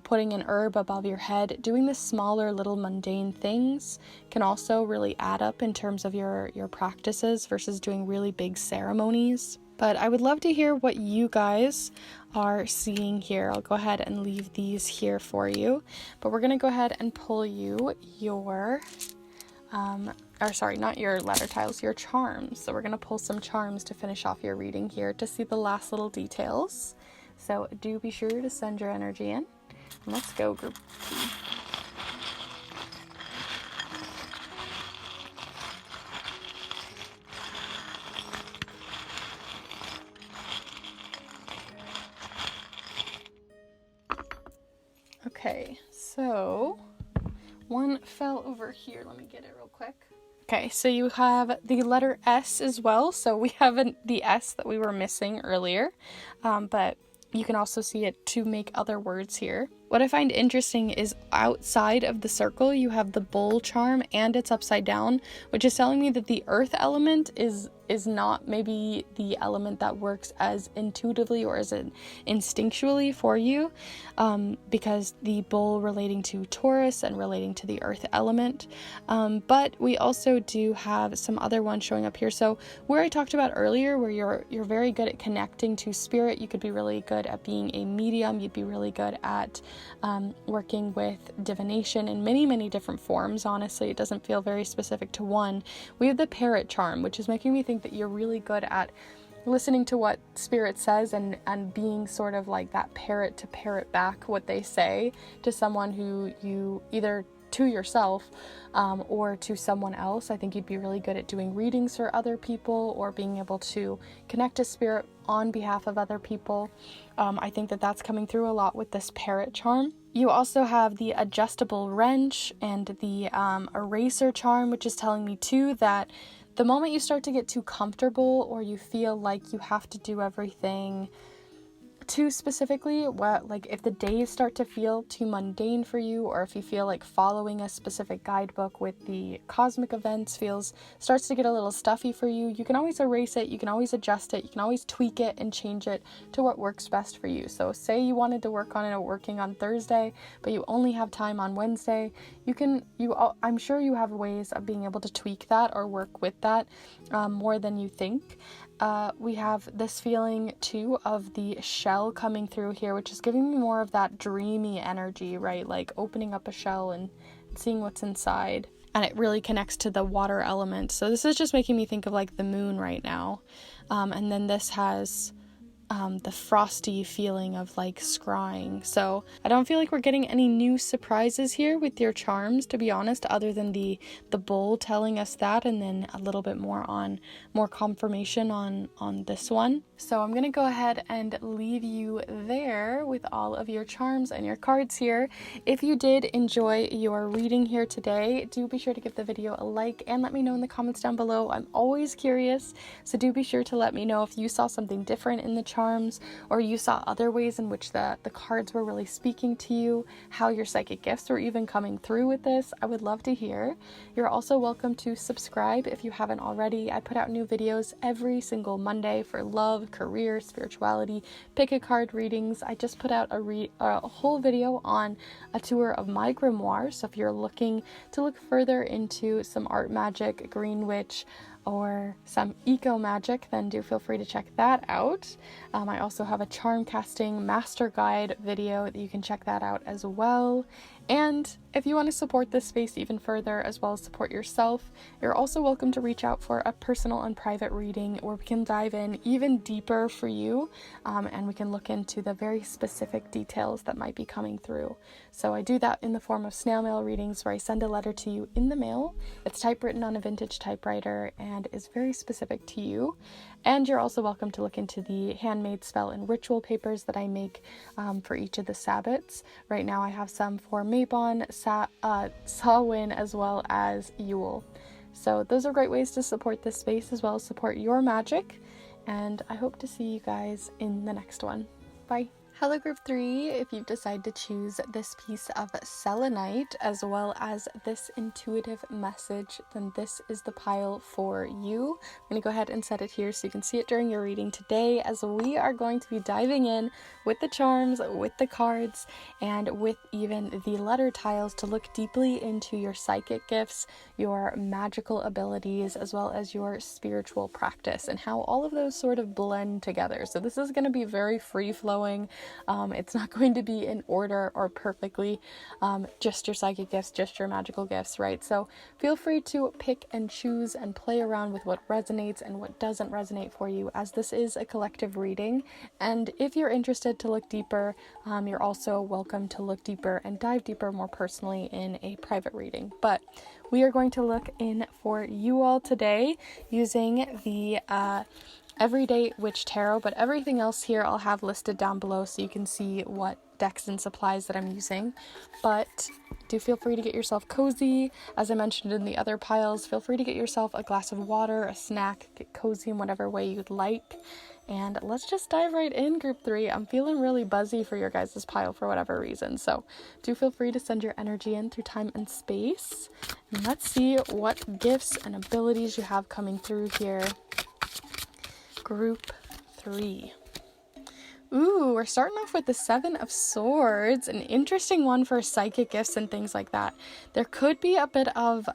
[SPEAKER 1] putting an herb above your head, doing the smaller little mundane things can also really add up in terms of your practices versus doing really big ceremonies. But I would love to hear what you guys are seeing here. I'll go ahead and leave these here for you, but we're going to go ahead and pull you your not your letter tiles, your charms. So we're going to pull some charms to finish off your reading here to see the last little details. So do be sure to send your energy in. Let's go, group 2. Okay, so one fell over here. Let me get it real quick. Okay, so you have the letter S as well. So we have the S that we were missing earlier, but you can also see it to make other words here. What I find interesting is outside of the circle, you have the bull charm and it's upside down, which is telling me that the earth element is not maybe the element that works as intuitively or as instinctually for you, because the bull relating to Taurus and relating to the earth element. But we also do have some other ones showing up here. So where I talked about earlier, where you're very good at connecting to spirit, you could be really good at being a medium, you'd be really good at working with divination in many, many different forms. Honestly, it doesn't feel very specific to one. We have the parrot charm, which is making me think that you're really good at listening to what spirit says and being sort of like that parrot to parrot back what they say to someone who you either to yourself or to someone else. I think you'd be really good at doing readings for other people or being able to connect to spirit on behalf of other people. I think that that's coming through a lot with this parrot charm. You also have the adjustable wrench and the eraser charm, which is telling me too that the moment you start to get too comfortable or you feel like you have to do everything too specifically, like if the days start to feel too mundane for you, or if you feel like following a specific guidebook with the cosmic events starts to get a little stuffy for you, you can always erase it, you can always adjust it, you can always tweak it and change it to what works best for you. So say you wanted to work on it working on Thursday, but you only have time on Wednesday, I'm sure you have ways of being able to tweak that or work with that more than you think. We have this feeling too of the shell coming through here, which is giving me more of that dreamy energy, right? Like opening up a shell and seeing what's inside. And it really connects to the water element. So this is just making me think of like the moon right now. And then this has the frosty feeling of like scrying. So I don't feel like we're getting any new surprises here with your charms, to be honest, other than the bull telling us that, and then a little bit more confirmation on this one. So I'm gonna go ahead and leave you there with all of your charms and your cards here. If you did enjoy your reading here today, do be sure to give the video a like and let me know in the comments down below. I'm always curious, so do be sure to let me know if you saw something different in the charms, or you saw other ways in which the cards were really speaking to you, how your psychic gifts were even coming through with this. I would love to hear. You're also welcome to subscribe if you haven't already. I put out new videos every single Monday for love, career, spirituality, pick a card readings. I just put out a whole video on a tour of my grimoire, so if you're looking to look further into some art magic, green witch, or some eco magic, then do feel free to check that out. I also have a charm casting master guide video that you can check that out as well. And if you want to support this space even further, as well as support yourself, you're also welcome to reach out for a personal and private reading where we can dive in even deeper for you, and we can look into the very specific details that might be coming through. So I do that in the form of snail mail readings, where I send a letter to you in the mail. It's typewritten on a vintage typewriter and is very specific to you. And you're also welcome to look into the handmade spell and ritual papers that I make for each of the Sabbats. Right now I have some for Mabon, Samhain, as well as Yule. So those are great ways to support this space as well as support your magic. And I hope to see you guys in the next one. Bye. Hello Group 3, if you've decided to choose this piece of selenite as well as this intuitive message, then this is the pile for you. I'm going to go ahead and set it here so you can see it during your reading today, as we are going to be diving in with the charms, with the cards, and with even the letter tiles to look deeply into your psychic gifts, your magical abilities, as well as your spiritual practice and how all of those sort of blend together. So this is going to be very free-flowing. It's not going to be in order or perfectly just your psychic gifts, just your magical gifts, right? So feel free to pick and choose and play around with what resonates and what doesn't resonate for you, as this is a collective reading. And if you're interested to look deeper, you're also welcome to look deeper and dive deeper more personally in a private reading. But we are going to look in for you all today using the Everyday Witch Tarot, but everything else here I'll have listed down below so you can see what decks and supplies that I'm using. But do feel free to get yourself cozy. As I mentioned in the other piles, feel free to get yourself a glass of water, a snack, get cozy in whatever way you'd like. And let's just dive right in, Group 3. I'm feeling really buzzy for your guys' pile for whatever reason, so do feel free to send your energy in through time and space. And let's see what gifts and abilities you have coming through here. Group 3. Ooh, we're starting off with the 7 of Swords, an interesting one for psychic gifts and things like that. There could be a bit of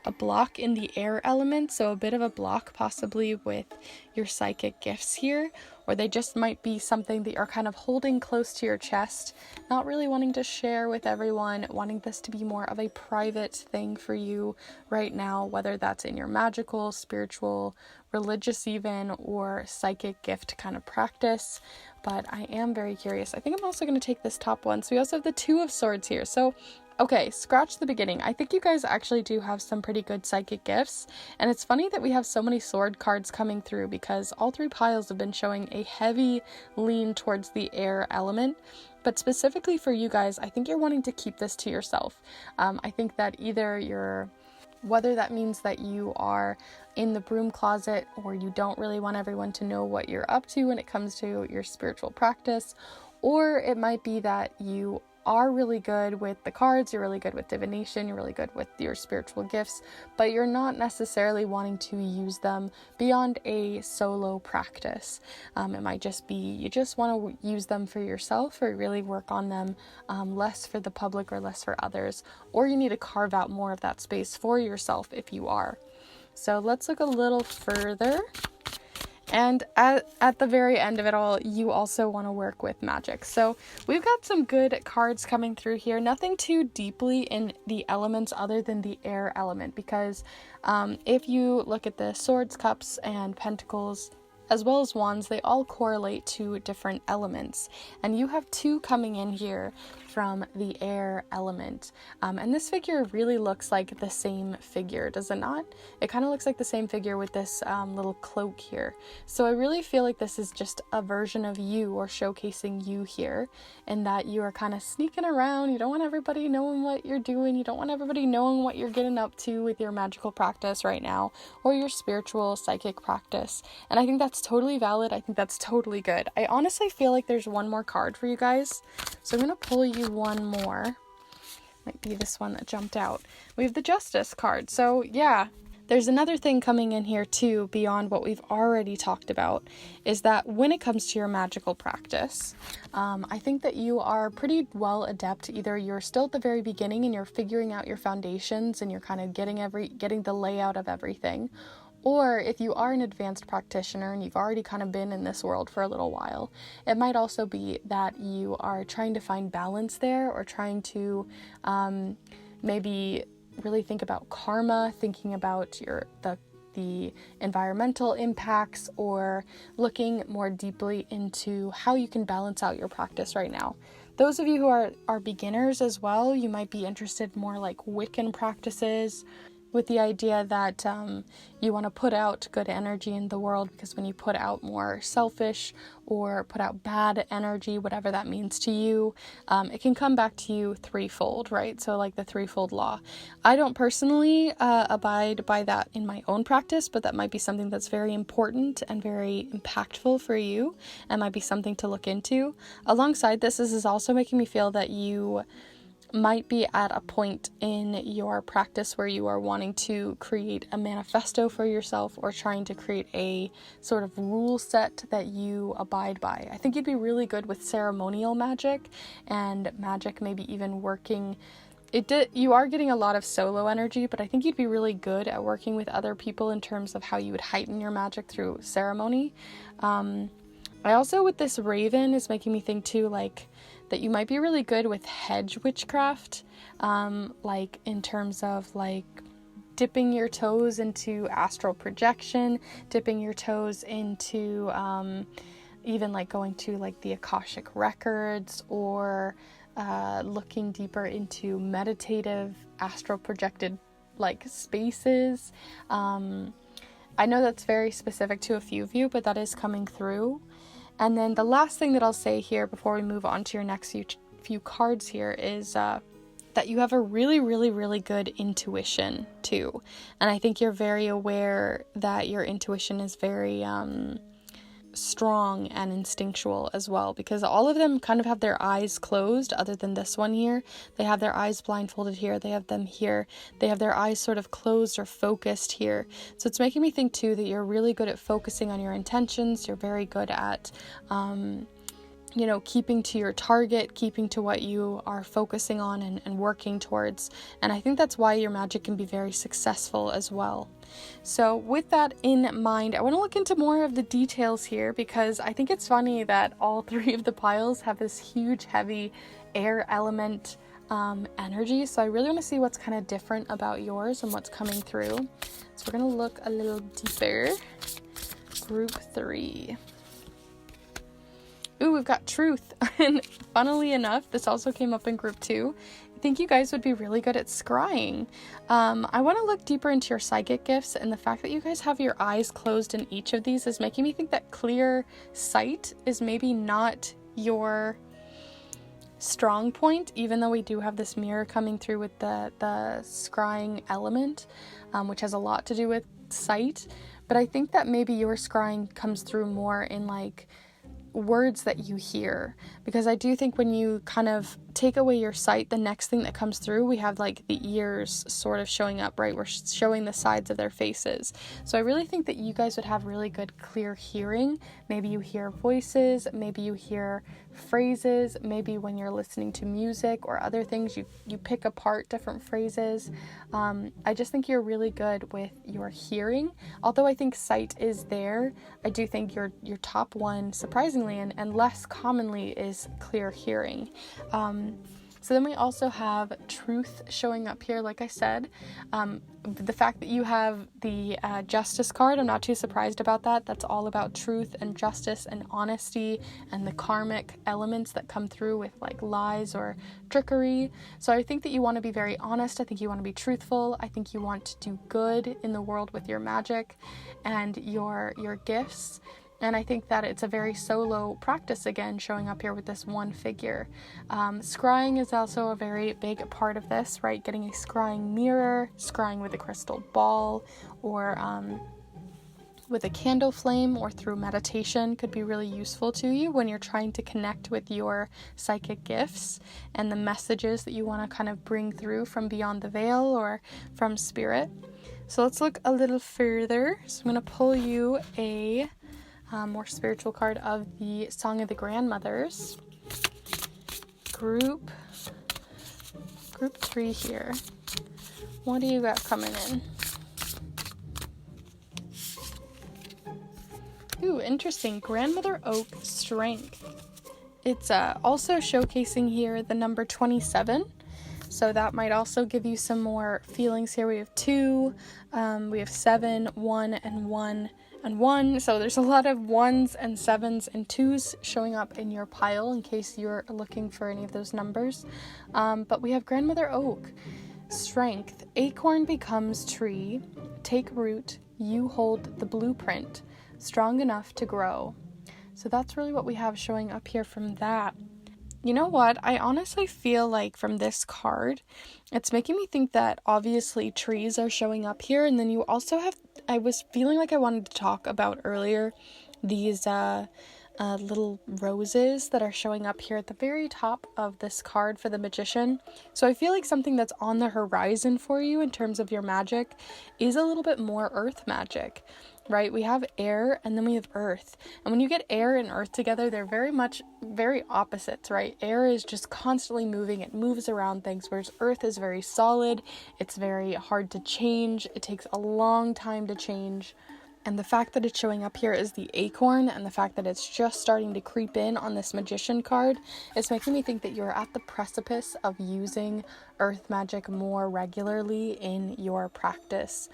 [SPEAKER 1] a block in the air element, so a bit of a block possibly with your psychic gifts here, or they just might be something that you're kind of holding close to your chest, not really wanting to share with everyone, wanting this to be more of a private thing for you right now, whether that's in your magical, spiritual, religious even, or psychic gift kind of practice. But I am very curious. I think I'm also going to take this top one. So we also have the 2 of Swords here. So okay, scratch the beginning. I think you guys actually do have some pretty good psychic gifts, and it's funny that we have so many sword cards coming through because all 3 piles have been showing a heavy lean towards the air element. But specifically for you guys, I think you're wanting to keep this to yourself. I think that whether that means that you are in the broom closet or you don't really want everyone to know what you're up to when it comes to your spiritual practice, or it might be that you are really good with the cards, you're really good with divination, you're really good with your spiritual gifts, but you're not necessarily wanting to use them beyond a solo practice. It might just be you just want to use them for yourself or really work on them less for the public or less for others, or you need to carve out more of that space for yourself if you are. So let's look a little further. And at the very end of it all, you also want to work with magic. So we've got some good cards coming through here. Nothing too deeply in the elements other than the air element, because if you look at the swords, cups, and pentacles, as well as wands, they all correlate to different elements. And you have two coming in here from the air element. And this figure really looks like the same figure, does it not? It kind of looks like the same figure with this little cloak here. So I really feel like this is just a version of you, or showcasing you here, and that you are kind of sneaking around. You don't want everybody knowing what you're doing. You don't want everybody knowing what you're getting up to with your magical practice right now, or your spiritual psychic practice. And I think that's totally valid. I think that's totally good. I honestly feel like there's one more card for you guys. So I'm going to pull you one more. Might be this one that jumped out. We have the Justice card. So yeah, there's another thing coming in here too, beyond what we've already talked about, is that when it comes to your magical practice, I think that you are pretty well adept. Either you're still at the very beginning and you're figuring out your foundations and you're kind of getting the layout of everything, or if you are an advanced practitioner and you've already kind of been in this world for a little while, it might also be that you are trying to find balance there, or trying to maybe really think about karma, thinking about the environmental impacts, or looking more deeply into how you can balance out your practice right now. Those of you who are beginners as well, you might be interested more like Wiccan practices, with the idea that you want to put out good energy in the world, because when you put out more selfish or put out bad energy, whatever that means to you, it can come back to you threefold, right? So like the threefold law. I don't personally abide by that in my own practice, but that might be something that's very important and very impactful for you, and might be something to look into. Alongside this is also making me feel that you might be at a point in your practice where you are wanting to create a manifesto for yourself, or trying to create a sort of rule set that you abide by. I think you'd be really good with ceremonial magic, and magic maybe even working. You are getting a lot of solo energy, but I think you'd be really good at working with other people in terms of how you would heighten your magic through ceremony. I also, with this raven, is making me think too, like, that you might be really good with hedge witchcraft, like in terms of like dipping your toes into astral projection, dipping your toes into even like going to like the Akashic records, or looking deeper into meditative astral projected like spaces. I know that's very specific to a few of you, but that is coming through. And then the last thing that I'll say here before we move on to your next few cards here is that you have a really, really, really good intuition too. And I think you're very aware that your intuition is very strong and instinctual as well, because all of them kind of have their eyes closed, other than this one here. They have their eyes blindfolded here, they have them here, they have their eyes sort of closed or focused here. So it's making me think too that you're really good at focusing on your intentions. You're very good at keeping to your target, keeping to what you are focusing on and working towards. And I think that's why your magic can be very successful as well. So with that in mind, I want to look into more of the details here, because I think it's funny that all three of the piles have this huge, heavy air element energy. So I really want to see what's kind of different about yours and what's coming through. So we're going to look a little deeper. Group 3. Ooh, we've got truth. And funnily enough, this also came up in group 2. I think you guys would be really good at scrying. I want to look deeper into your psychic gifts, and the fact that you guys have your eyes closed in each of these is making me think that clear sight is maybe not your strong point, even though we do have this mirror coming through with the scrying element, which has a lot to do with sight. But I think that maybe your scrying comes through more in like words that you hear, because I do think when you kind of take away your sight, the next thing that comes through, we have like the ears sort of showing up, right? We're showing the sides of their faces. So I really think that you guys would have really good clear hearing. Maybe you hear voices, maybe you hear phrases, maybe when you're listening to music or other things, you pick apart different phrases. I just think you're really good with your hearing. Although I think sight is there, I do think your top one, surprisingly and less commonly, is clear hearing. So then we also have truth showing up here, like I said. The fact that you have the justice card, I'm not too surprised about that. That's all about truth and justice and honesty and the karmic elements that come through with like lies or trickery. So I think that you want to be very honest. I think you want to be truthful. I think you want to do good in the world with your magic and your gifts. And I think that it's a very solo practice, again, showing up here with this one figure. Scrying is also a very big part of this, right? Getting a scrying mirror, scrying with a crystal ball, or with a candle flame, or through meditation could be really useful to you when you're trying to connect with your psychic gifts and the messages that you want to kind of bring through from beyond the veil or from spirit. So let's look a little further. So I'm going to pull you a more spiritual card of the Song of the Grandmothers. Group 3 here. What do you got coming in? Ooh, interesting. Grandmother Oak Strength. It's also showcasing here the number 27. So that might also give you some more feelings here. We have 2, we have 7, 1, and 1. And 1, so there's a lot of 1s and 7s and 2s showing up in your pile in case you're looking for any of those numbers. But we have Grandmother Oak, Strength, Acorn becomes tree, take root, you hold the blueprint, strong enough to grow. So that's really what we have showing up here from that. You know what? I honestly feel like from this card, it's making me think that obviously trees are showing up here, and then you also have, I was feeling like I wanted to talk about earlier these little roses that are showing up here at the very top of this card for the Magician. So I feel like something that's on the horizon for you in terms of your magic is a little bit more earth magic, right? We have air and then we have earth. And when you get air and earth together, they're very opposites, right? Air is just constantly moving. It moves around things, whereas earth is very solid. It's very hard to change. It takes a long time to change. And the fact that it's showing up here is the acorn, and the fact that it's just starting to creep in on this Magician card is making me think that you're at the precipice of using earth magic more regularly in your practice,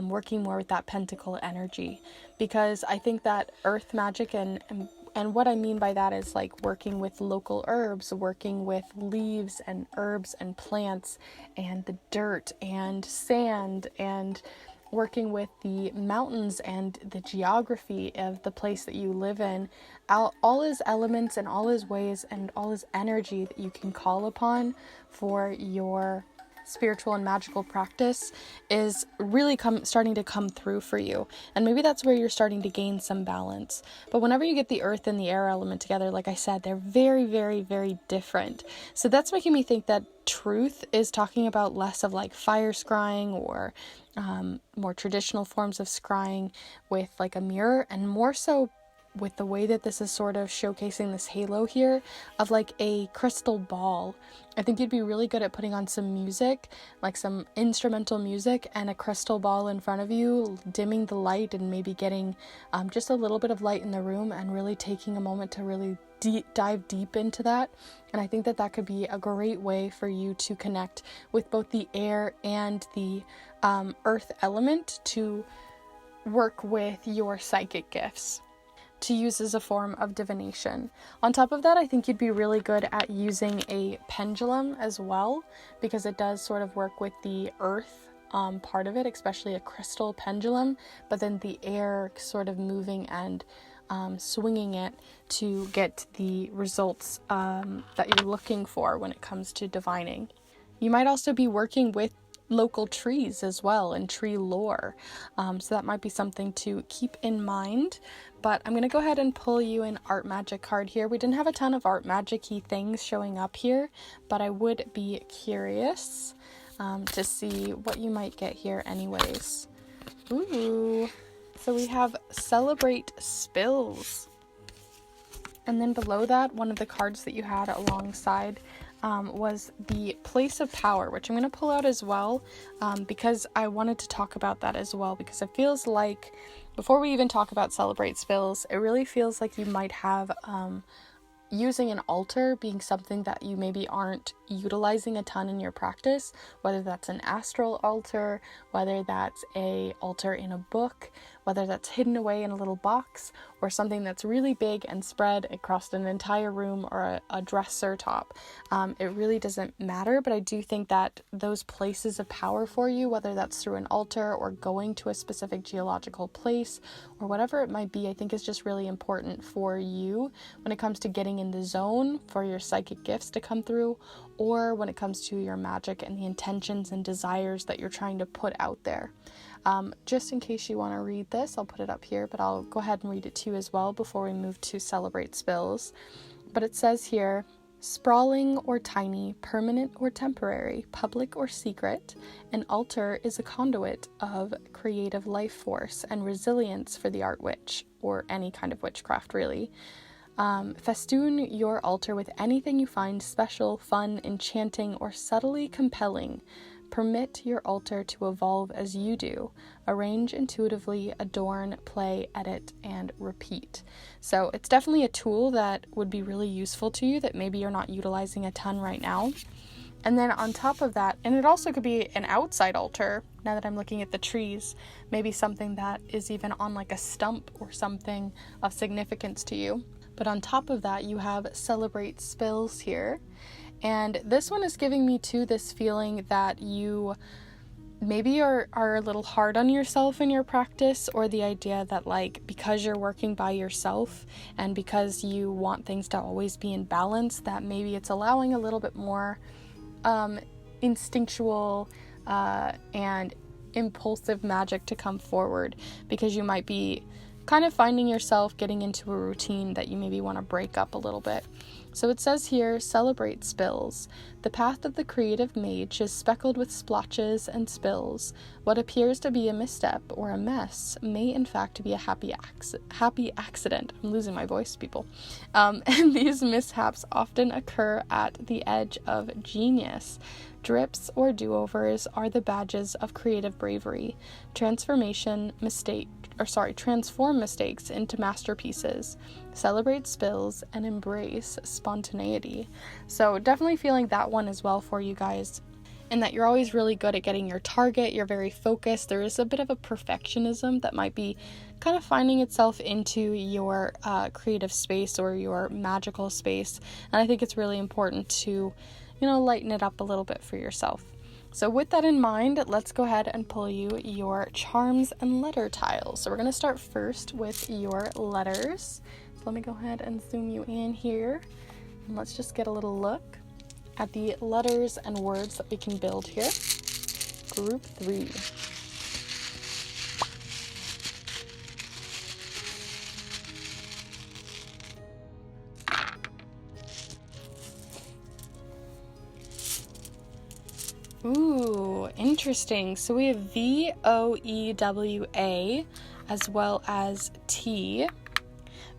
[SPEAKER 1] working more with that pentacle energy. Because I think that earth magic and what I mean by that is like working with local herbs, working with leaves and herbs and plants and the dirt and sand, and working with the mountains and the geography of the place that you live in. All is elements and all is ways and all is energy that you can call upon for your spiritual and magical practice is really starting to come through for you. And maybe that's where you're starting to gain some balance. But whenever you get the earth and the air element together, like I said, they're very, very, very different. So that's making me think that truth is talking about less of like fire scrying or more traditional forms of scrying with like a mirror, and more so with the way that this is sort of showcasing this halo here of like a crystal ball. I think you'd be really good at putting on some music, like some instrumental music, and a crystal ball in front of you, dimming the light and maybe getting just a little bit of light in the room and really taking a moment to really dive deep into that. And I think that that could be a great way for you to connect with both the air and the earth element to work with your psychic gifts, to use as a form of divination. On top of that, I think you'd be really good at using a pendulum as well, because it does sort of work with the earth part of it, especially a crystal pendulum, but then the air sort of moving and swinging it to get the results that you're looking for when it comes to divining. You might also be working with local trees as well and tree lore, so that might be something to keep in mind. But I'm going to go ahead and pull you an art magic card here. We didn't have a ton of art magic-y things showing up here, but I would be curious to see what you might get here anyways. Ooh, so we have Celebrate Spills. And then below that, one of the cards that you had alongside was the Place of Power, which I'm going to pull out as well, because I wanted to talk about that as well, because it feels like, before we even talk about Celebrate Spills, it really feels like you might have using an altar being something that you maybe aren't utilizing a ton in your practice, whether that's an astral altar, whether that's a altar in a book, whether that's hidden away in a little box, or something that's really big and spread across an entire room, or a dresser top. It really doesn't matter, but I do think that those places of power for you, whether that's through an altar or going to a specific geological place or whatever it might be, I think is just really important for you when it comes to getting in the zone for your psychic gifts to come through, or when it comes to your magic and the intentions and desires that you're trying to put out there. Just in case you want to read this, I'll put it up here, but I'll go ahead and read it to you as well before we move to Celebrate Spills. But it says here, sprawling or tiny, permanent or temporary, public or secret, an altar is a conduit of creative life force and resilience for the art witch, or any kind of witchcraft really. Festoon your altar with anything you find special, fun, enchanting, or subtly compelling. Permit your altar to evolve as you do. Arrange intuitively, adorn, play, edit, and repeat. So it's definitely a tool that would be really useful to you that maybe you're not utilizing a ton right now. And then on top of that, and it also could be an outside altar, now that I'm looking at the trees, maybe something that is even on like a stump or something of significance to you. But on top of that, you have Celebrate Spills here. And this one is giving me too this feeling that you maybe are a little hard on yourself in your practice, or the idea that like because you're working by yourself and because you want things to always be in balance, that maybe it's allowing a little bit more instinctual and impulsive magic to come forward, because you might be kind of finding yourself getting into a routine that you maybe want to break up a little bit. So it says here, Celebrate Spills. The path of the creative mage is speckled with splotches and spills. What appears to be a misstep or a mess may in fact be a happy accident. I'm losing my voice, people. And these mishaps often occur at the edge of genius. Drips or do-overs are the badges of creative bravery. Transform mistakes into masterpieces. Celebrate spills and embrace spontaneity. So definitely feeling that one as well for you guys. And that you're always really good at getting your target. You're very focused. There is a bit of a perfectionism that might be kind of finding itself into your creative space or your magical space. And I think it's really important to, lighten it up a little bit for yourself. So with that in mind, let's go ahead and pull you your charms and letter tiles. So we're going to start first with your letters. So let me go ahead and zoom you in here. And let's just get a little look at the letters and words that we can build here. Group 3. Ooh, interesting. So we have VOEWA as well as T.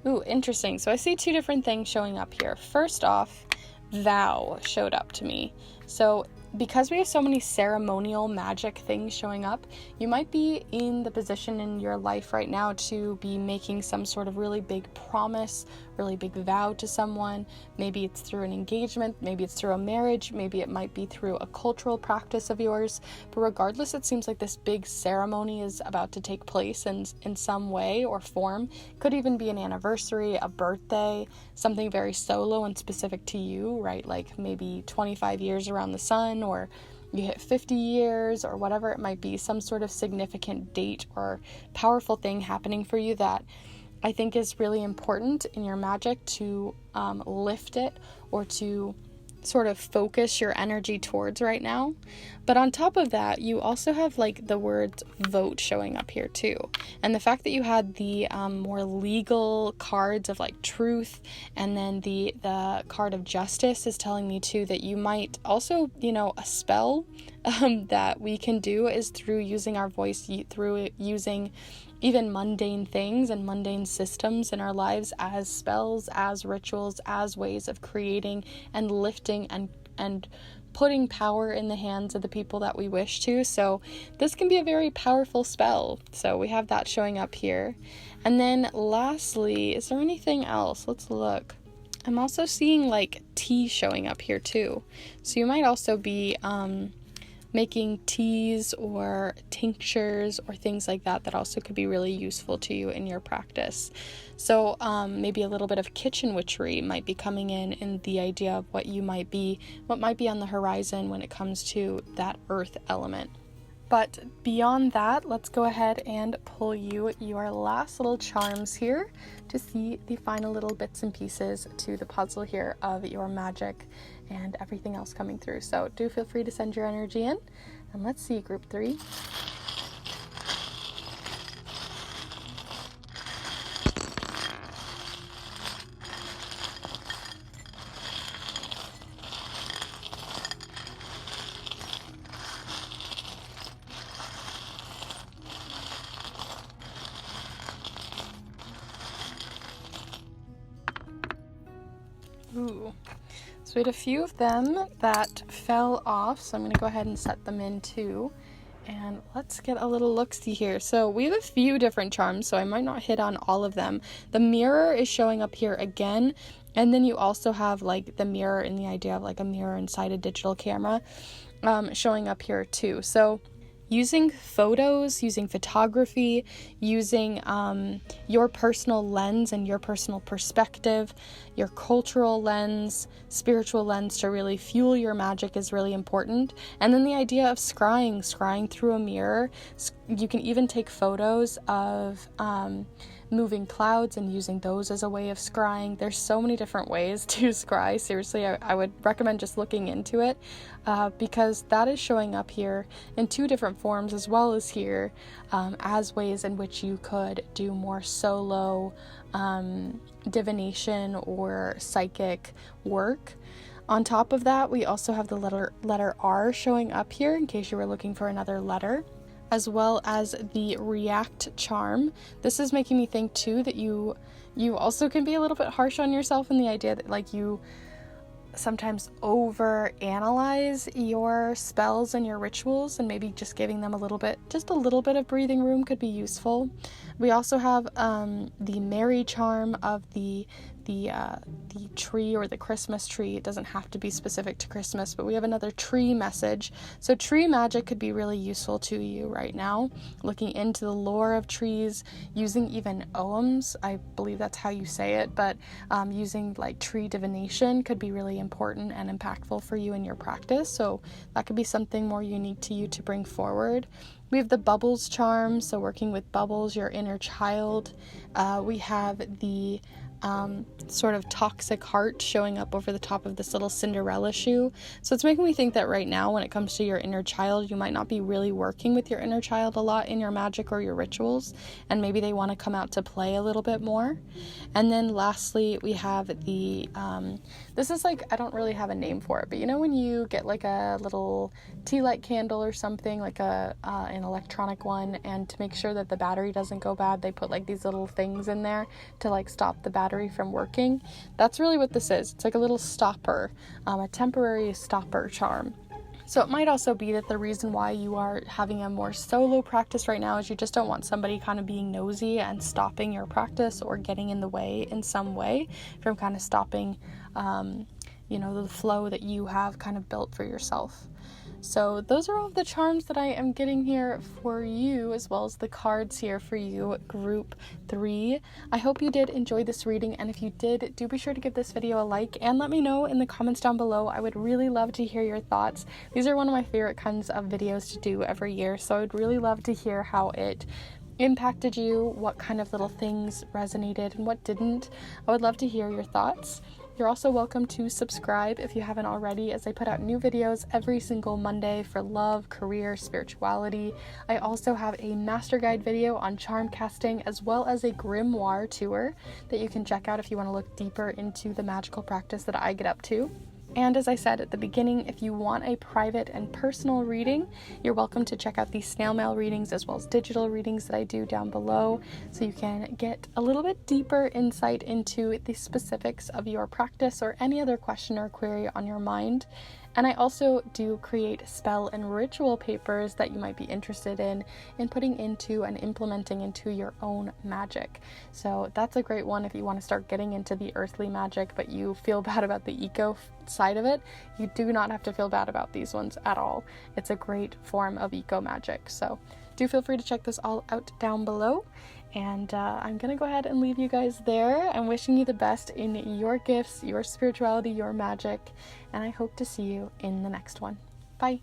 [SPEAKER 1] Ooh, interesting. So I see two different things showing up here. First off, vow showed up to me. So because we have so many ceremonial magic things showing up, you might be in the position in your life right now to be making some sort of really big promise, really big vow to someone. Maybe it's through an engagement, maybe it's through a marriage, maybe it might be through a cultural practice of yours. But regardless, it seems like this big ceremony is about to take place in some way or form. Could even be an anniversary, a birthday, something very solo and specific to you, right? Like maybe 25 years around the sun, or you hit 50 years, or whatever it might be, some sort of significant date or powerful thing happening for you that I think is really important in your magic to lift it or to sort of focus your energy towards right now. But on top of that, you also have like the words vote showing up here too. And the fact that you had the more legal cards of like truth, and then the card of justice is telling me too that you might also, a spell that we can do is through using our voice, through using even mundane things and mundane systems in our lives as spells, as rituals, as ways of creating and lifting and putting power in the hands of the people that we wish to. So this can be a very powerful spell. So we have that showing up here. And then lastly, is there anything else? Let's look. I'm also seeing like tea showing up here too. So you might also be making teas or tinctures or things like that also could be really useful to you in your practice. So maybe a little bit of kitchen witchery might be coming in the idea of what might be on the horizon when it comes to that earth element. But beyond that, let's go ahead and pull you your last little charms here to see the final little bits and pieces to the puzzle here of your magic and everything else coming through. So do feel free to send your energy in, and let's see group 3. Ooh. So we had a few of them that fell off, so I'm going to go ahead and set them in too. And let's get a little look-see here. So we have a few different charms, so I might not hit on all of them. The mirror is showing up here again, and then you also have like the mirror in the idea of like a mirror inside a digital camera showing up here too. So using photos, using photography, using your personal lens and your personal perspective, your cultural lens, spiritual lens to really fuel your magic is really important. And then the idea of scrying through a mirror. You can even take photos of moving clouds and using those as a way of scrying. There's so many different ways to scry. Seriously, I would recommend just looking into it because that is showing up here in 2 different forms, as well as here as ways in which you could do more solo divination or psychic work. On top of that, we also have the letter R showing up here in case you were looking for another letter, as well as the react charm. This is making me think too that you also can be a little bit harsh on yourself in the idea that like you sometimes over analyze your spells and your rituals, and maybe just giving them a little bit of breathing room could be useful. We also have the Merry charm of the tree or the Christmas tree. It doesn't have to be specific to Christmas, but we have another tree message. So tree magic could be really useful to you right now, looking into the lore of trees, using even oghams, I believe that's how you say it, but using like tree divination could be really important and impactful for you in your practice. So that could be something more unique to you to bring forward. We have the bubbles charm, so working with bubbles, your inner child. We have the sort of toxic heart showing up over the top of this little Cinderella shoe. So it's making me think that right now when it comes to your inner child, you might not be really working with your inner child a lot in your magic or your rituals, and maybe they want to come out to play a little bit more. And then lastly, we have the this is like, I don't really have a name for it, but you know when you get like a little tea light candle or something, like an electronic one, and to make sure that the battery doesn't go bad, they put like these little things in there to like stop the battery from working. That's really what this is. It's like a little stopper, a temporary stopper charm. So it might also be that the reason why you are having a more solo practice right now is you just don't want somebody kind of being nosy and stopping your practice or getting in the way in some way from kind of stopping the flow that you have kind of built for yourself. So those are all the charms that I am getting here for you, as well as the cards here for you, group 3. I hope you did enjoy this reading, and if you did, do be sure to give this video a like and let me know in the comments down below. I would really love to hear your thoughts. These are one of my favorite kinds of videos to do every year, so I would really love to hear how it impacted you, what kind of little things resonated and what didn't. I would love to hear your thoughts. You're also welcome to subscribe if you haven't already, as I put out new videos every single Monday for love, career, spirituality. I also have a master guide video on charm casting, as well as a grimoire tour that you can check out if you want to look deeper into the magical practice that I get up to. And as I said at the beginning, if you want a private and personal reading, you're welcome to check out these snail mail readings as well as digital readings that I do down below, so you can get a little bit deeper insight into the specifics of your practice or any other question or query on your mind. And I also do create spell and ritual papers that you might be interested in putting into and implementing into your own magic. So that's a great one if you want to start getting into the earthly magic, but you feel bad about the eco side of it. You do not have to feel bad about these ones at all. It's a great form of eco magic. So do feel free to check this all out down below. And I'm going to go ahead and leave you guys there. I'm wishing you the best in your gifts, your spirituality, your magic, and I hope to see you in the next one. Bye.